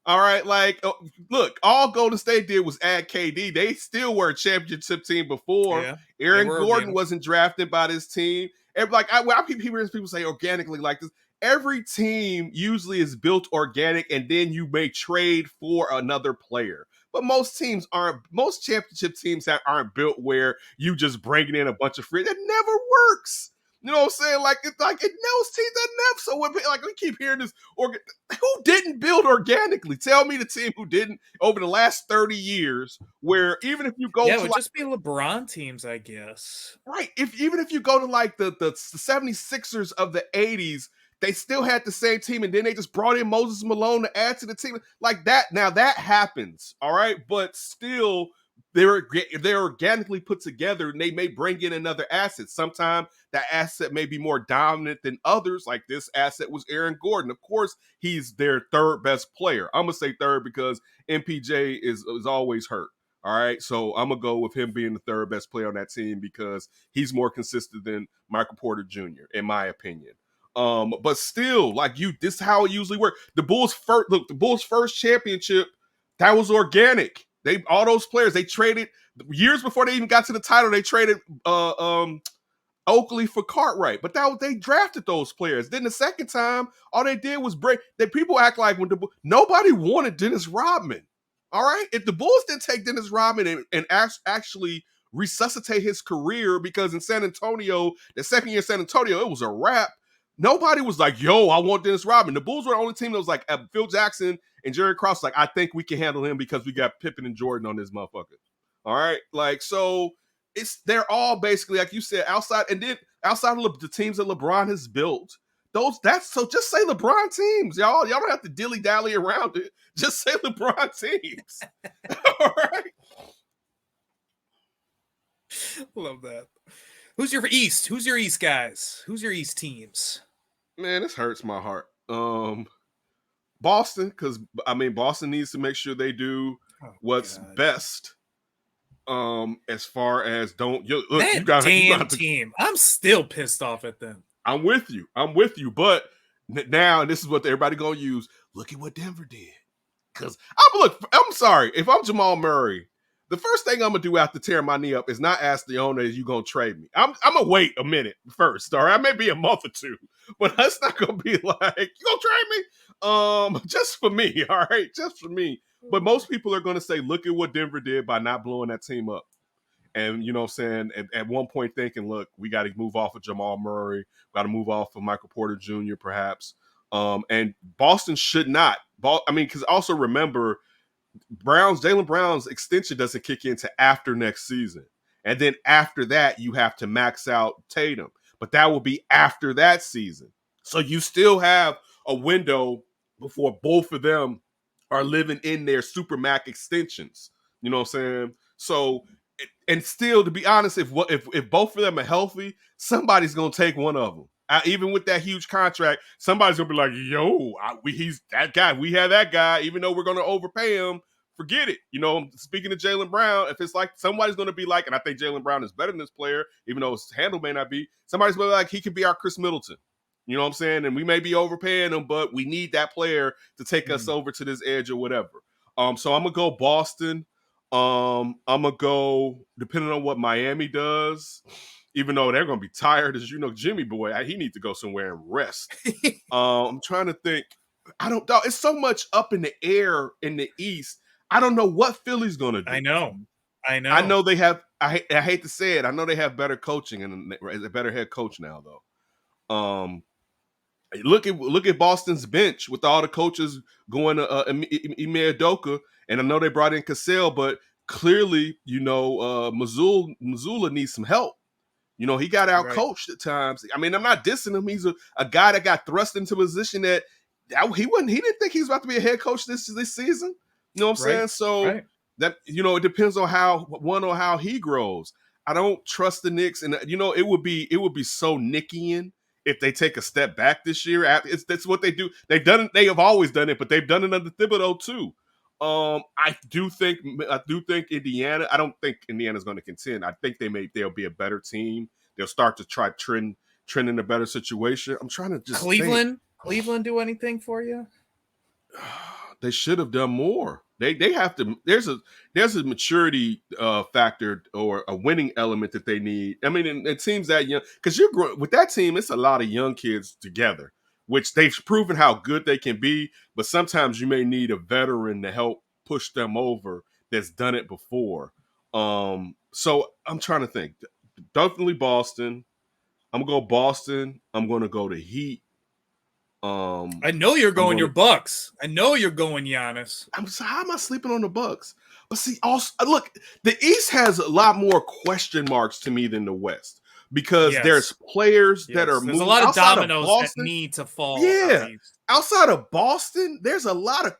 All right, like, look, all Golden State did was add KD. They still were a championship team before. Yeah, Aaron Gordon wasn't drafted by this team. And like, I keep hearing people say organically like this. Every team usually is built organic, and then you may trade for another player. But most teams aren't. Most championship teams aren't built where you just bringing in a bunch of free. That never works. You know what I'm saying? Like those teams that never. So when we keep hearing this, who didn't build organically? Tell me the team who didn't over the last 30 years. Where even if you go, it would just be LeBron teams, I guess. Right. Even if you go to like the 76ers of the 80s, they still had the same team, and then they just brought in Moses Malone to add to the team like that. Now that happens, all right, but still. They're organically put together, and they may bring in another asset. Sometimes that asset may be more dominant than others. Like this asset was Aaron Gordon. Of course, he's their third best player. I'm gonna say third because MPJ is always hurt. All right, so I'm gonna go with him being the third best player on that team because he's more consistent than Michael Porter Jr. in my opinion. But still, like this is how it usually works. The Bulls' first championship, that was organic. All those players they traded years before they even got to the title. They traded Oakley for Cartwright, but they drafted those players. Then the second time, all they did was break. That people act like nobody wanted Dennis Rodman. All right, if the Bulls didn't take Dennis Rodman and actually resuscitate his career, because in San Antonio, the second year in San Antonio, it was a wrap. Nobody was like, "Yo, I want Dennis Rodman." The Bulls were the only team that was like, Phil Jackson and Jerry Krause, like, I think we can handle him because we got Pippen and Jordan on this motherfucker. All right, like so they're all basically like you said outside of the teams that LeBron has built. So just say LeBron teams, y'all. Y'all don't have to dilly dally around it. Just say LeBron teams. All right. Love that. Who's your East? Who's your East guys? Who's your East teams? Man, this hurts my heart. Boston, because Boston needs to make sure they do what's best. As far as you got team. I'm still pissed off at them. I'm with you, but now, and this is what everybody gonna use. Look at what Denver did. Because I'm sorry, if I'm Jamal Murray, the first thing I'm gonna do after tearing my knee up is not ask the owner, "Is you gonna trade me?" I'm gonna wait a minute first. All right, maybe a month or two, but that's not gonna be like, "You gonna trade me?" Just for me, all right, just for me. But most people are gonna say, "Look at what Denver did by not blowing that team up." And you know what I'm saying, at one point thinking, look, we got to move off of Jamal Murray, got to move off of Michael Porter Jr. perhaps. And Boston should not. Because also remember, Jaylen Brown's extension doesn't kick into after next season. And then after that, you have to max out Tatum. But that will be after that season. So you still have a window before both of them are living in their super max extensions. You know what I'm saying? So, and still, to be honest, if both of them are healthy, somebody's gonna take one of them. Even with that huge contract, somebody's gonna be like, "Yo, he's that guy. We have that guy. Even though we're gonna overpay him, forget it." You know, speaking of Jaylen Brown, if it's like somebody's gonna be like, and I think Jaylen Brown is better than this player, even though his handle may not be. Somebody's gonna be like, he could be our Chris Middleton. You know what I'm saying? And we may be overpaying him, but we need that player to take us over to this edge or whatever. So I'm gonna go Boston. I'm gonna go depending on what Miami does, even though they're gonna be tired, as you know, Jimmy boy, he needs to go somewhere and rest. I'm trying to think. I don't know. It's so much up in the air in the East. I don't know what Philly's gonna do. I know. I know they have. I hate to say it. I know they have better coaching and a better head coach now, though. Look at Boston's bench with all the coaches going to Ime Udoka, and I know they brought in Cassell, but clearly, you know, Mazzulla needs some help. You know, he got out coached at times. I mean, I'm not dissing him. He's a guy that got thrust into a position that he didn't think he was about to be a head coach this season. You know what I'm saying? So that, you know, it depends on how he grows. I don't trust the Knicks, and you know, it would be so Nickian if they take a step back this year. That's what they do. They have always done it, but they've done it under Thibodeau too. I do think Indiana. I don't think Indiana's going to contend. I think they'll be a better team. They'll start to try trend in a better situation. I'm trying to just Cleveland do anything for you? They should have done more. They have to. There's a maturity factor or a winning element that they need. I mean, it seems that young because you're growing with that team. It's a lot of young kids together, which they've proven how good they can be. But sometimes you may need a veteran to help push them over that's done it before. So I'm trying to think. Definitely Boston. I'm gonna go Boston. I'm gonna go to Heat. I know you're going your Bucks. I know you're going Giannis. How am I sleeping on the Bucks? But see, also look, the East has a lot more question marks to me than the West because there's players that are moving. There's a lot of dominoes that need to fall. Yeah, outside of Boston, there's a lot of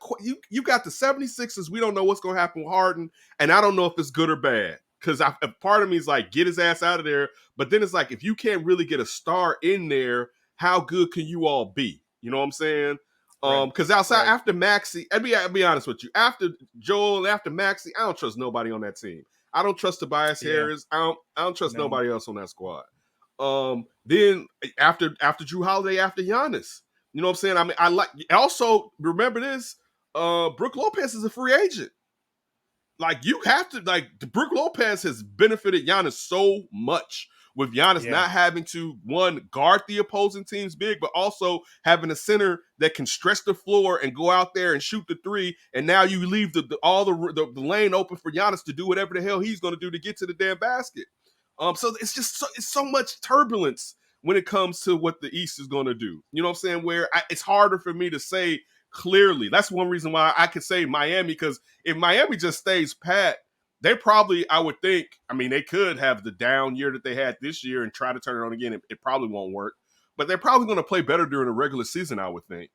you got the 76ers. We don't know what's going to happen with Harden, and I don't know if it's good or bad because part of me is like, get his ass out of there. But then it's like, if you can't really get a star in there, how good can you all be? You know what I'm saying? Right. Because outside Right. after Maxey, I'll be honest with you. After Joel, after Maxey, I don't trust nobody on that team. I don't trust Tobias Yeah. Harris. I don't trust No. nobody else on that squad. Then after Drew Holiday, after Giannis, you know what I'm saying? I mean, I like also remember this. Brook Lopez is a free agent. Like you have to Brook Lopez has benefited Giannis so much with Giannis Yeah. not having to one guard the opposing team's big, but also having a center that can stretch the floor and go out there and shoot the three. And now you leave the lane open for Giannis to do whatever the hell he's going to do to get to the damn basket. So it's so much turbulence when it comes to what the East is going to do. You know what I'm saying? Where it's harder for me to say clearly. That's one reason why I could say Miami, because if Miami just stays pat, they probably, I would think, I mean, they could have the down year that they had this year and try to turn it on again. It probably won't work, but they're probably going to play better during the regular season, I would think,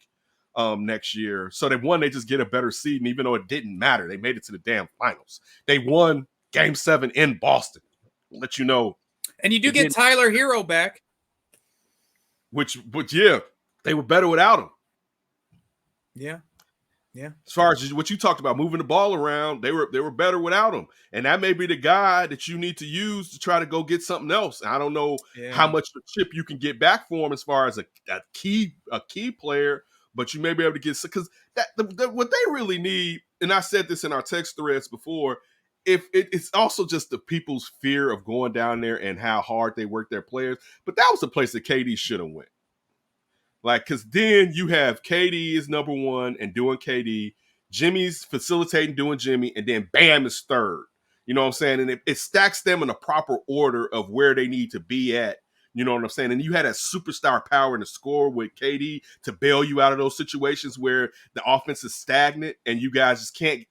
next year. So they just get a better seed, and even though it didn't matter, they made it to the damn finals. They won Game 7 in Boston. I'll let you know. And you do get Tyler Hero back. But yeah, they were better without him. Yeah. Yeah. As far as what you talked about, moving the ball around, they were better without him. And that may be the guy that you need to use to try to go get something else. I don't know how much the chip you can get back for him as far as a key player, but you may be able to get, because what they really need, and I said this in our text threads before, if it's also just the people's fear of going down there and how hard they work their players. But that was the place that KD should have went. Like, because then you have KD is number one and doing KD, Jimmy's facilitating doing Jimmy, and then Bam is third. You know what I'm saying? And it stacks them in a proper order of where they need to be at. You know what I'm saying? And you had a superstar power in the score with KD to bail you out of those situations where the offense is stagnant and you guys can't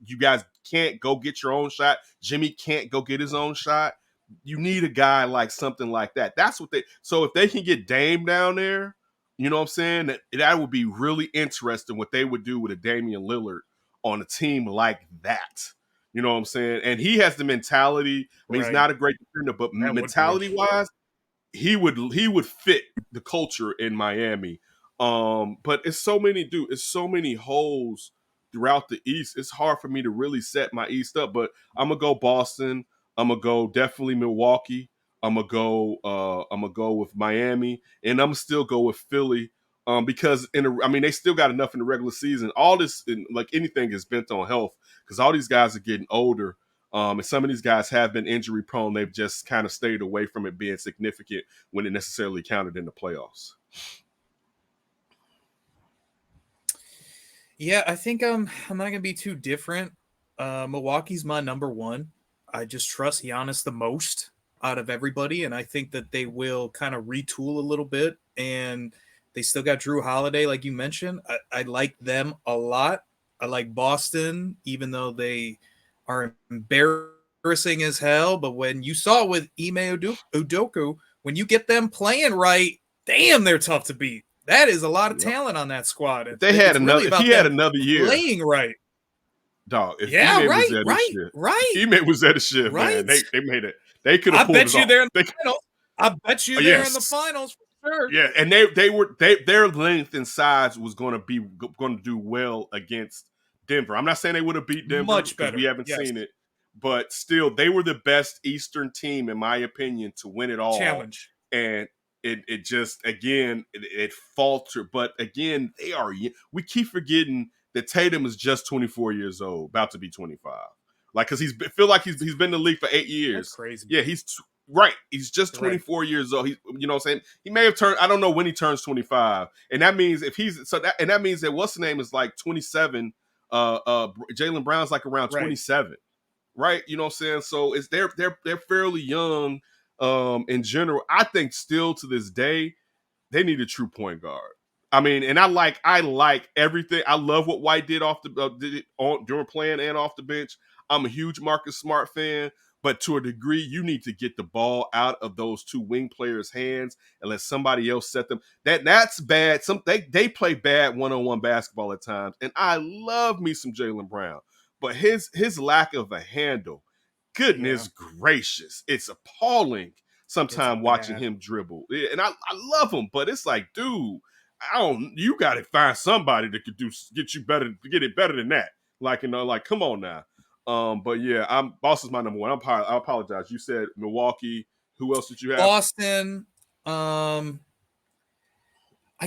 go get your own shot. Jimmy can't go get his own shot. You need a guy like something like that. That's what so if they can get Dame down there, you know what I'm saying? That would be really interesting what they would do with a Damian Lillard on a team like that. You know what I'm saying? And he has the mentality. I mean, he's not a great defender, but mentality-wise, he would fit the culture in Miami. But it's so many holes throughout the East. It's hard for me to really set my East up. But I'm gonna go Boston. I'm gonna go definitely Milwaukee. I'm gonna go with Miami, and I'm gonna still go with Philly. Because they still got enough in the regular season. All this, like anything, is bent on health because all these guys are getting older. And some of these guys have been injury prone. They've just kind of stayed away from it being significant when it necessarily counted in the playoffs. Yeah, I think I'm not going to be too different. Milwaukee's my number one. I just trust Giannis the most out of everybody, and I think that they will kind of retool a little bit. And they still got Drew Holiday, like you mentioned. I like them a lot. I like Boston, even though they are embarrassing as hell. But when you saw with Ime Udoka, when you get them playing right, damn, they're tough to beat. That is a lot of talent on that squad. If he had another year playing right. Dog, if Ime was at a shit, man, they made it. They could have pulled it off. I bet you they're in the finals for sure. Yeah, and their length and size was going to do well against Denver. I'm not saying they would have beat Denver much better. We haven't seen it, but still, they were the best Eastern team, in my opinion, to win it all. Challenge. And it just, again, it faltered. But again, we keep forgetting that Tatum is just 24 years old, about to be 25. Like, because he's been in the league for 8 years. That's crazy. Yeah, right. He's just 24 years old. You know what I'm saying? He may have turned, I don't know when he turns 25. And that means that means that what's the name is like 27. Jaylen Brown's like around 27. Right? You know what I'm saying? So they're fairly young in general. I think still to this day, they need a true point guard. I mean, and I like everything. I love what White did during playing and off the bench. I'm a huge Marcus Smart fan, but to a degree, you need to get the ball out of those two wing players' hands and let somebody else set them. That's bad. They play bad one-on-one basketball at times, and I love me some Jaylen Brown, but his lack of a handle, goodness gracious, it's appalling. Sometimes watching him dribble, and I love him, but it's like, dude, You got to find somebody that could get it better than that. Like, like, come on now. But yeah, Boston's my number one. I apologize. You said Milwaukee. Who else did you have? Boston. I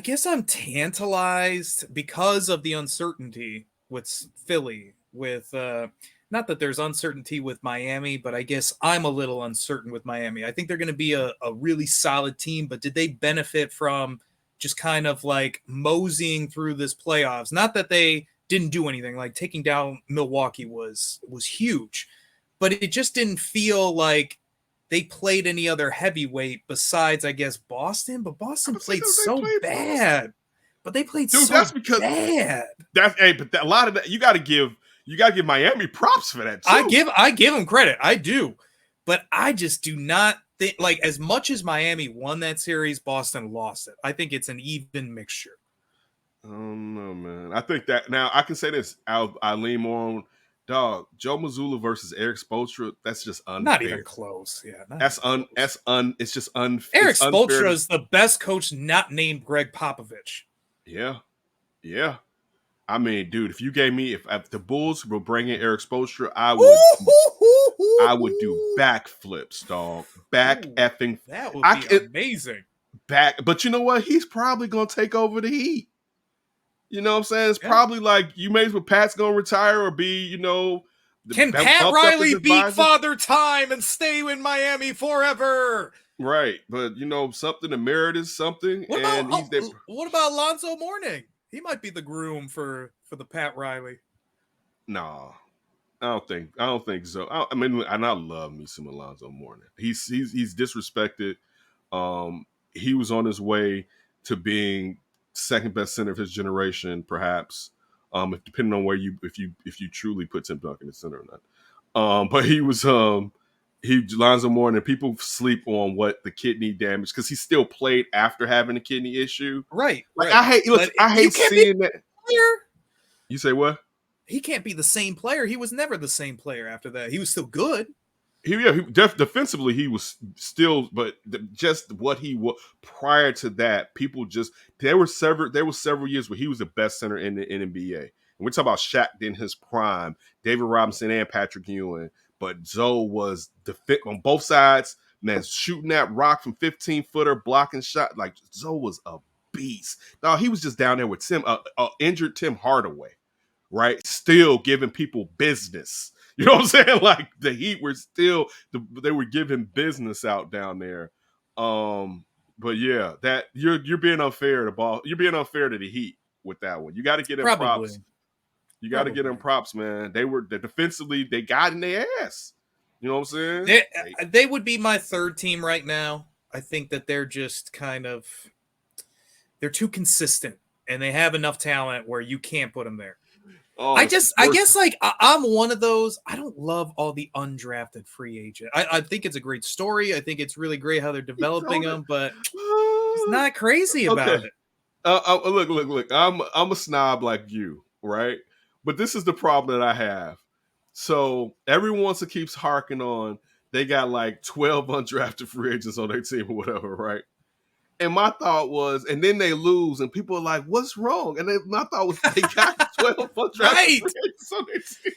guess I'm tantalized because of the uncertainty with Philly. With not that there's uncertainty with Miami, but I guess I'm a little uncertain with Miami. I think they're going to be a really solid team, but did they benefit from just kind of like moseying through this playoffs? Not that they didn't do anything. Like taking down Milwaukee was huge, but it just didn't feel like they played any other heavyweight besides, I guess, Boston. But Boston played so bad. But they played so that's because bad. A lot of that you got to give Miami props for that too. I give them credit. I do, but I just do not think, like, as much as Miami won that series, Boston lost it. I think it's an even mixture. I don't know, man. I think that now I can say this. I lean more on Joe Mazzulla versus Eric Spoelstra. That's just unfair. Not even close. Yeah, it's just unfair. Eric Spoelstra is the best coach not named Greg Popovich. Yeah. I mean, dude, if you gave me if the Bulls were bringing Eric Spoelstra, I would do backflips, dog. Effing. That would be amazing. But you know what? He's probably gonna take over the Heat. You know what I'm saying? It's probably like you may as well Pat's gonna retire or be, Can Pat Riley beat Father Time and stay in Miami forever? Right, but something emeritus something. What about Alonzo Mourning? He might be the groom for the Pat Riley. No, I don't think so. I mean, and I love me some Alonzo Mourning. He's disrespected. He was on his way to being second best center of his generation, perhaps. Depending on if you truly put Tim Duncan in center or not. But he was Alonzo Mourning. People sleep on what the kidney damage because he still played after having a kidney issue. Right. I hate seeing that. You say what? He can't be the same player. He was never the same player after that. He was still good. Defensively, he was still, but just what he was prior to that, people just there were several years where he was the best center in the NBA. And we're talking about Shaq in his prime, David Robinson and Patrick Ewing, but Zoe was on both sides, man, shooting that rock from 15-footer, blocking shot. Like Zoe was a beast. No, he was just down there with Tim, injured Tim Hardaway, right? Still giving people business. You know what I'm saying? Like the Heat were still they were giving business out down there. But yeah, that you're being unfair to ball. You're being unfair to the Heat with that one. You got to get them props. You got to get them props, man. They defensively they got in their ass. You know what I'm saying? They would be my third team right now. I think that they're just they're too consistent and they have enough talent where you can't put them there. Oh, I guess like I'm one of those. I don't love all the undrafted free agent. I think it's a great story. I think it's really great how they're developing them, but it's not crazy about it. Look. I'm a snob like you, right? But this is the problem that I have. So everyone keeps harking on they got like 12 undrafted free agents on their team or whatever, right? And my thought was, and then they lose, and people are like, "What's wrong?" And my thought was, they got 12 right. on their team.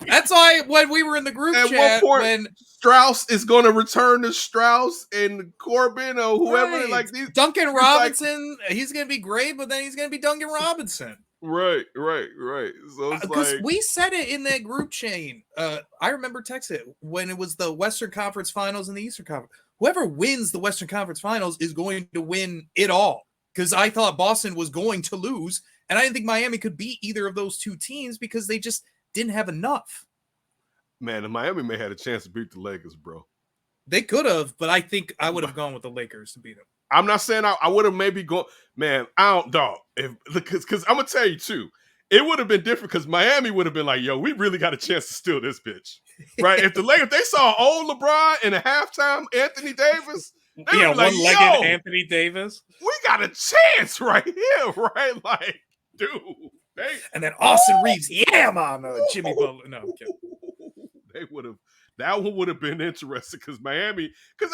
That's why when we were in the group chat, at one point, when Strauss is going to return to Strauss and Corbin or whoever, right. like these, Duncan Robinson, he's going to be great, but then he's going to be Duncan Robinson. Right. So it's because we said it in that group chain. I remember texting it when it was the Western Conference Finals and the Eastern Conference. Whoever wins the Western Conference Finals is going to win it all. Because I thought Boston was going to lose, and I didn't think Miami could beat either of those two teams because they just didn't have enough. Man, Miami may have a chance to beat the Lakers, bro. They could have, but I think I would have gone with the Lakers to beat them. I'm not saying I would have maybe gone. Man, I don't know. Because I'm going to tell you, too. It would have been different because Miami would have been like, yo, we really got a chance to steal this bitch. Right? If they saw old LeBron and a halftime Anthony Davis, yeah, one-legged Anthony Davis. We got a chance right here, right? Like, dude. And then Austin Reeves, on Jimmy Butler. No, I'm kidding. They would have. That one would have been interesting because Miami. Because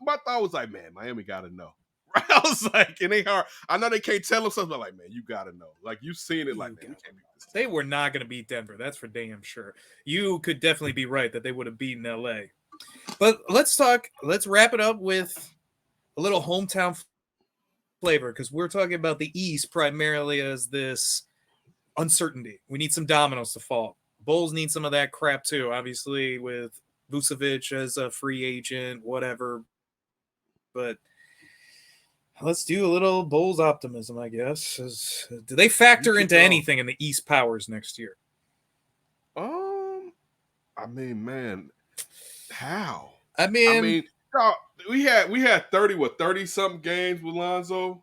my thought was like, man, Miami got to know. I was like, and they hard. I know they can't tell them something, but like, man, you gotta know. Like you've seen it, like, man, we can't beat this team. They were not going to beat Denver. That's for damn sure. You could definitely be right that they would have beaten LA. But let's wrap it up with a little hometown flavor, because we're talking about the East primarily as this uncertainty. We need some dominoes to fall. Bulls need some of that crap too, obviously, with Vucevic as a free agent, whatever. But let's do a little Bulls optimism, I guess. Do they factor into anything in the East powers next year? I mean, man, how? I mean, we had 30 something games with Lonzo.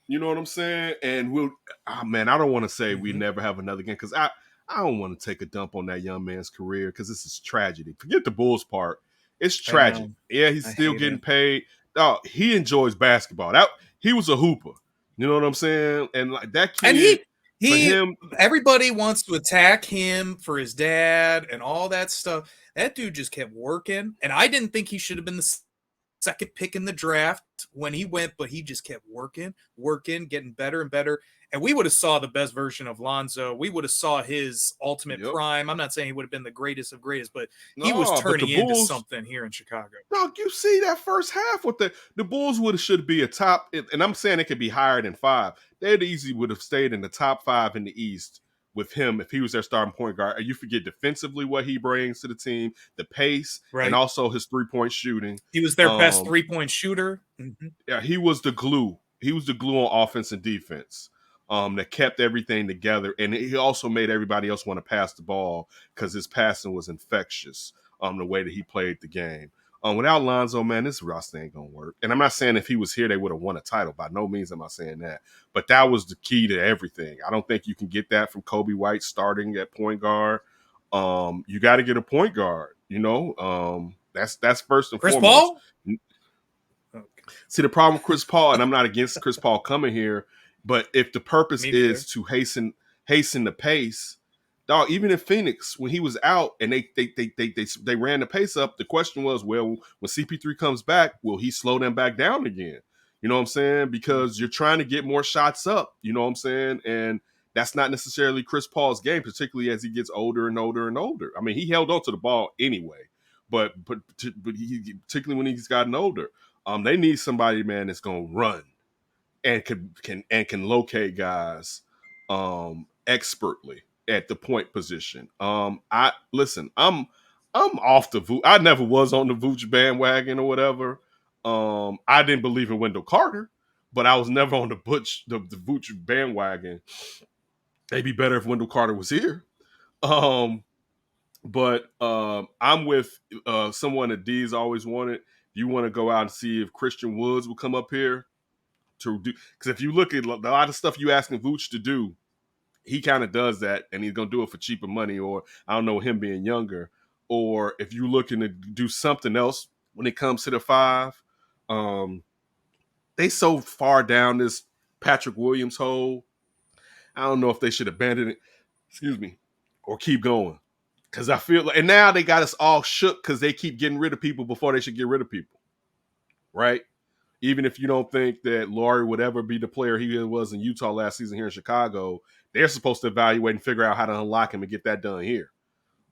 You know what I'm saying? And I don't want to say we never have another game, because I don't want to take a dump on that young man's career, because this is tragedy. Forget the Bulls part. It's tragic. Yeah, he's still getting paid. Oh, he enjoys basketball. He was a hooper. You know what I'm saying? And like that kid, and everybody wants to attack him for his dad and all that stuff. That dude just kept working, and I didn't think he should have been the second pick in the draft when he went, but he just kept working, getting better and better. And we would have saw the best version of Lonzo. We would have saw his ultimate prime. I'm not saying he would have been the greatest of greatest, but he was turning into something here in Chicago. Dog, you see that first half with the Bulls should be a top, and I'm saying it could be higher than 5. They easily would have stayed in the top 5 in the East with him if he was their starting point guard. And you forget defensively what he brings to the team, the pace, and also his 3-point shooting. He was their best 3-point shooter. Mm-hmm. Yeah, he was the glue. He was the glue on offense and defense. That kept everything together. And he also made everybody else want to pass the ball, because his passing was infectious, the way that he played the game. Without Lonzo, man, this roster ain't going to work. And I'm not saying if he was here, they would have won a title. By no means am I saying that. But that was the key to everything. I don't think you can get that from Kobe White starting at point guard. You got to get a point guard, you know. That's first and Chris foremost. Paul? See, the problem with Chris Paul, and I'm not against Chris Paul coming here, but if the purpose is to hasten the pace, dog, even in Phoenix, when he was out and they ran the pace up, the question was, well, when CP3 comes back, will he slow them back down again? You know what I'm saying? Because you're trying to get more shots up, you know what I'm saying? And that's not necessarily Chris Paul's game, particularly as he gets older and older and older. I mean, he held on to the ball anyway, but he, particularly when he's gotten older, they need somebody, man, that's going to run and can locate guys expertly at the point position. I'm off the Vooch. I never was on the Vooch bandwagon or whatever. I didn't believe in Wendell Carter, but I was never on the Vooch bandwagon. It'd be better if Wendell Carter was here. But I'm with someone that D's always wanted. You want to go out and see if Christian Woods will come up here to do, because if you look at a lot of stuff you asking Vooch to do, he kind of does that, and he's gonna do it for cheaper money, or I don't know, him being younger, or if you're looking to do something else when it comes to the 5, they so far down this Patrick Williams hole. I don't know if they should abandon it, or keep going, because I feel like, and now they got us all shook because they keep getting rid of people before they should get rid of people, right? Even if you don't think that Laurie would ever be the player he was in Utah last season here in Chicago, they're supposed to evaluate and figure out how to unlock him and get that done here.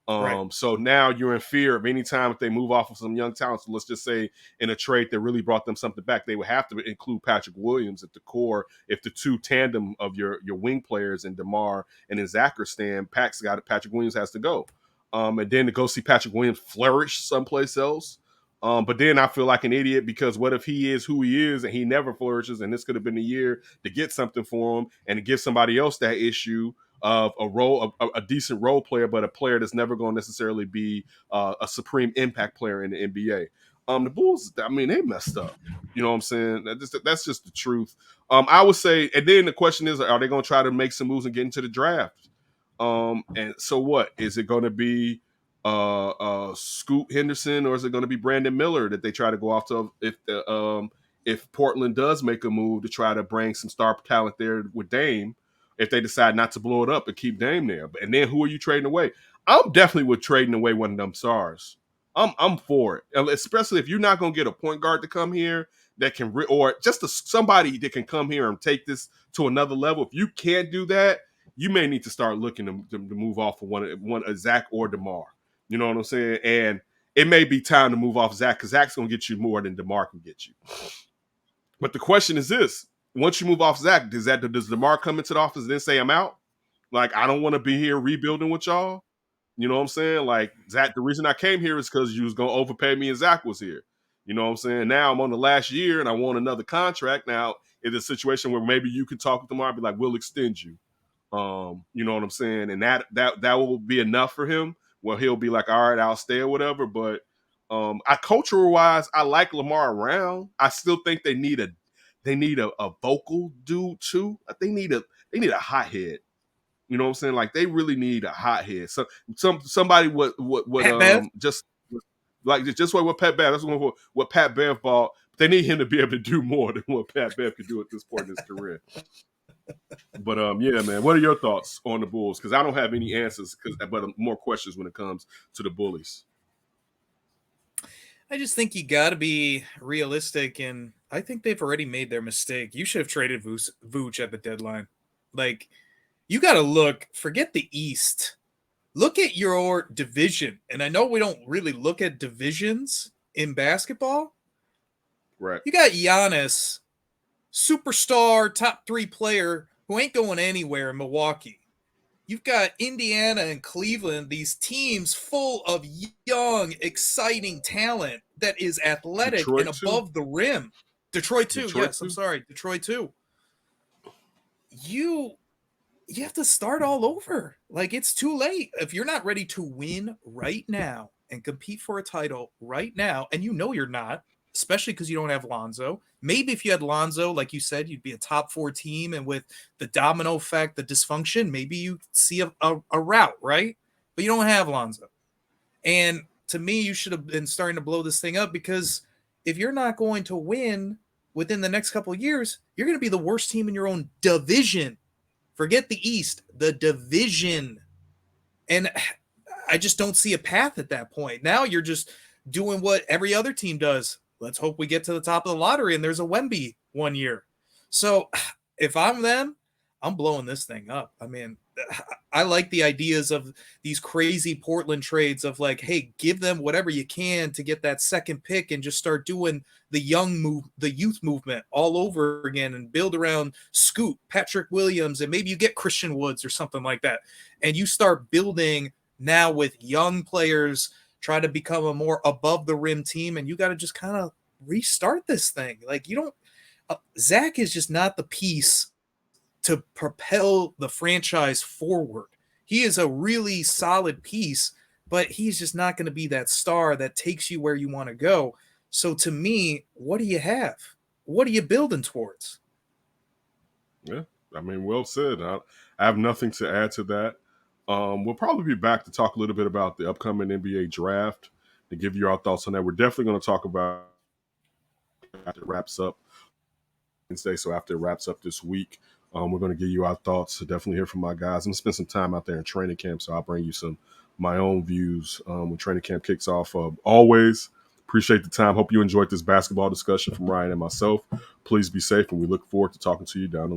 So now you're in fear of any time if they move off of some young talent. So let's just say in a trade that really brought them something back, they would have to include Patrick Williams at the core. If the two tandem of your wing players in DeMar and in Zach are staying, Patrick Williams has to go. And then to go see Patrick Williams flourish someplace else. But then I feel like an idiot, because what if he is who he is and he never flourishes, and this could have been the year to get something for him and to give somebody else that issue of a decent role player, but a player that's never going to necessarily be a supreme impact player in the NBA. The Bulls, I mean, they messed up. You know what I'm saying? That's just the truth. I would say, and then the question is, are they going to try to make some moves and get into the draft? And so what? Is it going to be Scoot Henderson, or is it going to be Brandon Miller that they try to go off to if Portland does make a move to try to bring some star talent there with Dame, if they decide not to blow it up and keep Dame there? And then who are you trading away? I'm definitely with trading away one of them stars. I'm for it, especially if you're not going to get a point guard to come here. that can, or just somebody that can come here and take this to another level. If you can't do that, you may need to start looking to move off of one Zach or DeMar. You know what I'm saying? And it may be time to move off Zach because Zach's going to get you more than DeMar can get you. But the question is this: once you move off Zach, does DeMar come into the office and then say I'm out? Like, I don't want to be here rebuilding with y'all. You know what I'm saying? Like, Zach, the reason I came here is because you was going to overpay me and Zach was here. You know what I'm saying? Now I'm on the last year and I want another contract. Now it's a situation where maybe you could talk with them and be like, we'll extend you. You know what I'm saying? And that will be enough for him. Well, he'll be like, all right, I'll stay or whatever. But I cultural wise, I like Lamar around. I still think they need a vocal dude too. They need a hothead. You know what I'm saying? Like, they really need a hothead. So somebody what just what Pat Bev. That's what Pat Bev bought. They need him to be able to do more than what Pat Bev could do at this point in his career. But yeah, man. What are your thoughts on the Bulls? Because I don't have any answers, but more questions when it comes to the Bullies. I just think you got to be realistic, and I think they've already made their mistake. You should have traded Vooch at the deadline. Like, you got to look. Forget the East. Look at your division. And I know we don't really look at divisions in basketball. Right. You got Giannis, superstar, top 3 player who ain't going anywhere in Milwaukee. You've got Indiana and Cleveland, these teams full of young, exciting talent that is athletic Detroit and above the rim. Detroit too. Detroit too. You have to start all over. Like, it's too late. If you're not ready to win right now and compete for a title right now, and you know you're not, especially because you don't have Lonzo. Maybe if you had Lonzo, like you said, you'd be a top 4 team, and with the domino effect, the dysfunction, maybe you see a route, right? But you don't have Lonzo. And to me, you should have been starting to blow this thing up, because if you're not going to win within the next couple of years, you're going to be the worst team in your own division. Forget the East, the division. And I just don't see a path at that point. Now you're just doing what every other team does. Let's hope we get to the top of the lottery and there's a Wemby one year. So if I'm them, I'm blowing this thing up. I mean, I like the ideas of these crazy Portland trades of like, hey, give them whatever you can to get that second pick and just start doing the youth movement all over again and build around Scoot, Patrick Williams, and maybe you get Christian Woods or something like that. And you start building now with young players, try to become a more above the rim team, and you got to just kind of restart this thing. Like, you don't, Zach is just not the piece to propel the franchise forward. He is a really solid piece, but he's just not going to be that star that takes you where you want to go. So to me, what do you have? What are you building towards? Yeah, I mean, well said. I have nothing to add to that. We'll probably be back to talk a little bit about the upcoming NBA draft, to give you our thoughts on that. We're definitely going to talk about after it wraps up Wednesday. So after it wraps up this week, we're going to give you our thoughts. So definitely hear from my guys. I'm going to spend some time out there in training camp, so I'll bring you my own views when training camp kicks off. Always appreciate the time. Hope you enjoyed this basketball discussion from Ryan and myself. Please be safe, and we look forward to talking to you down the line.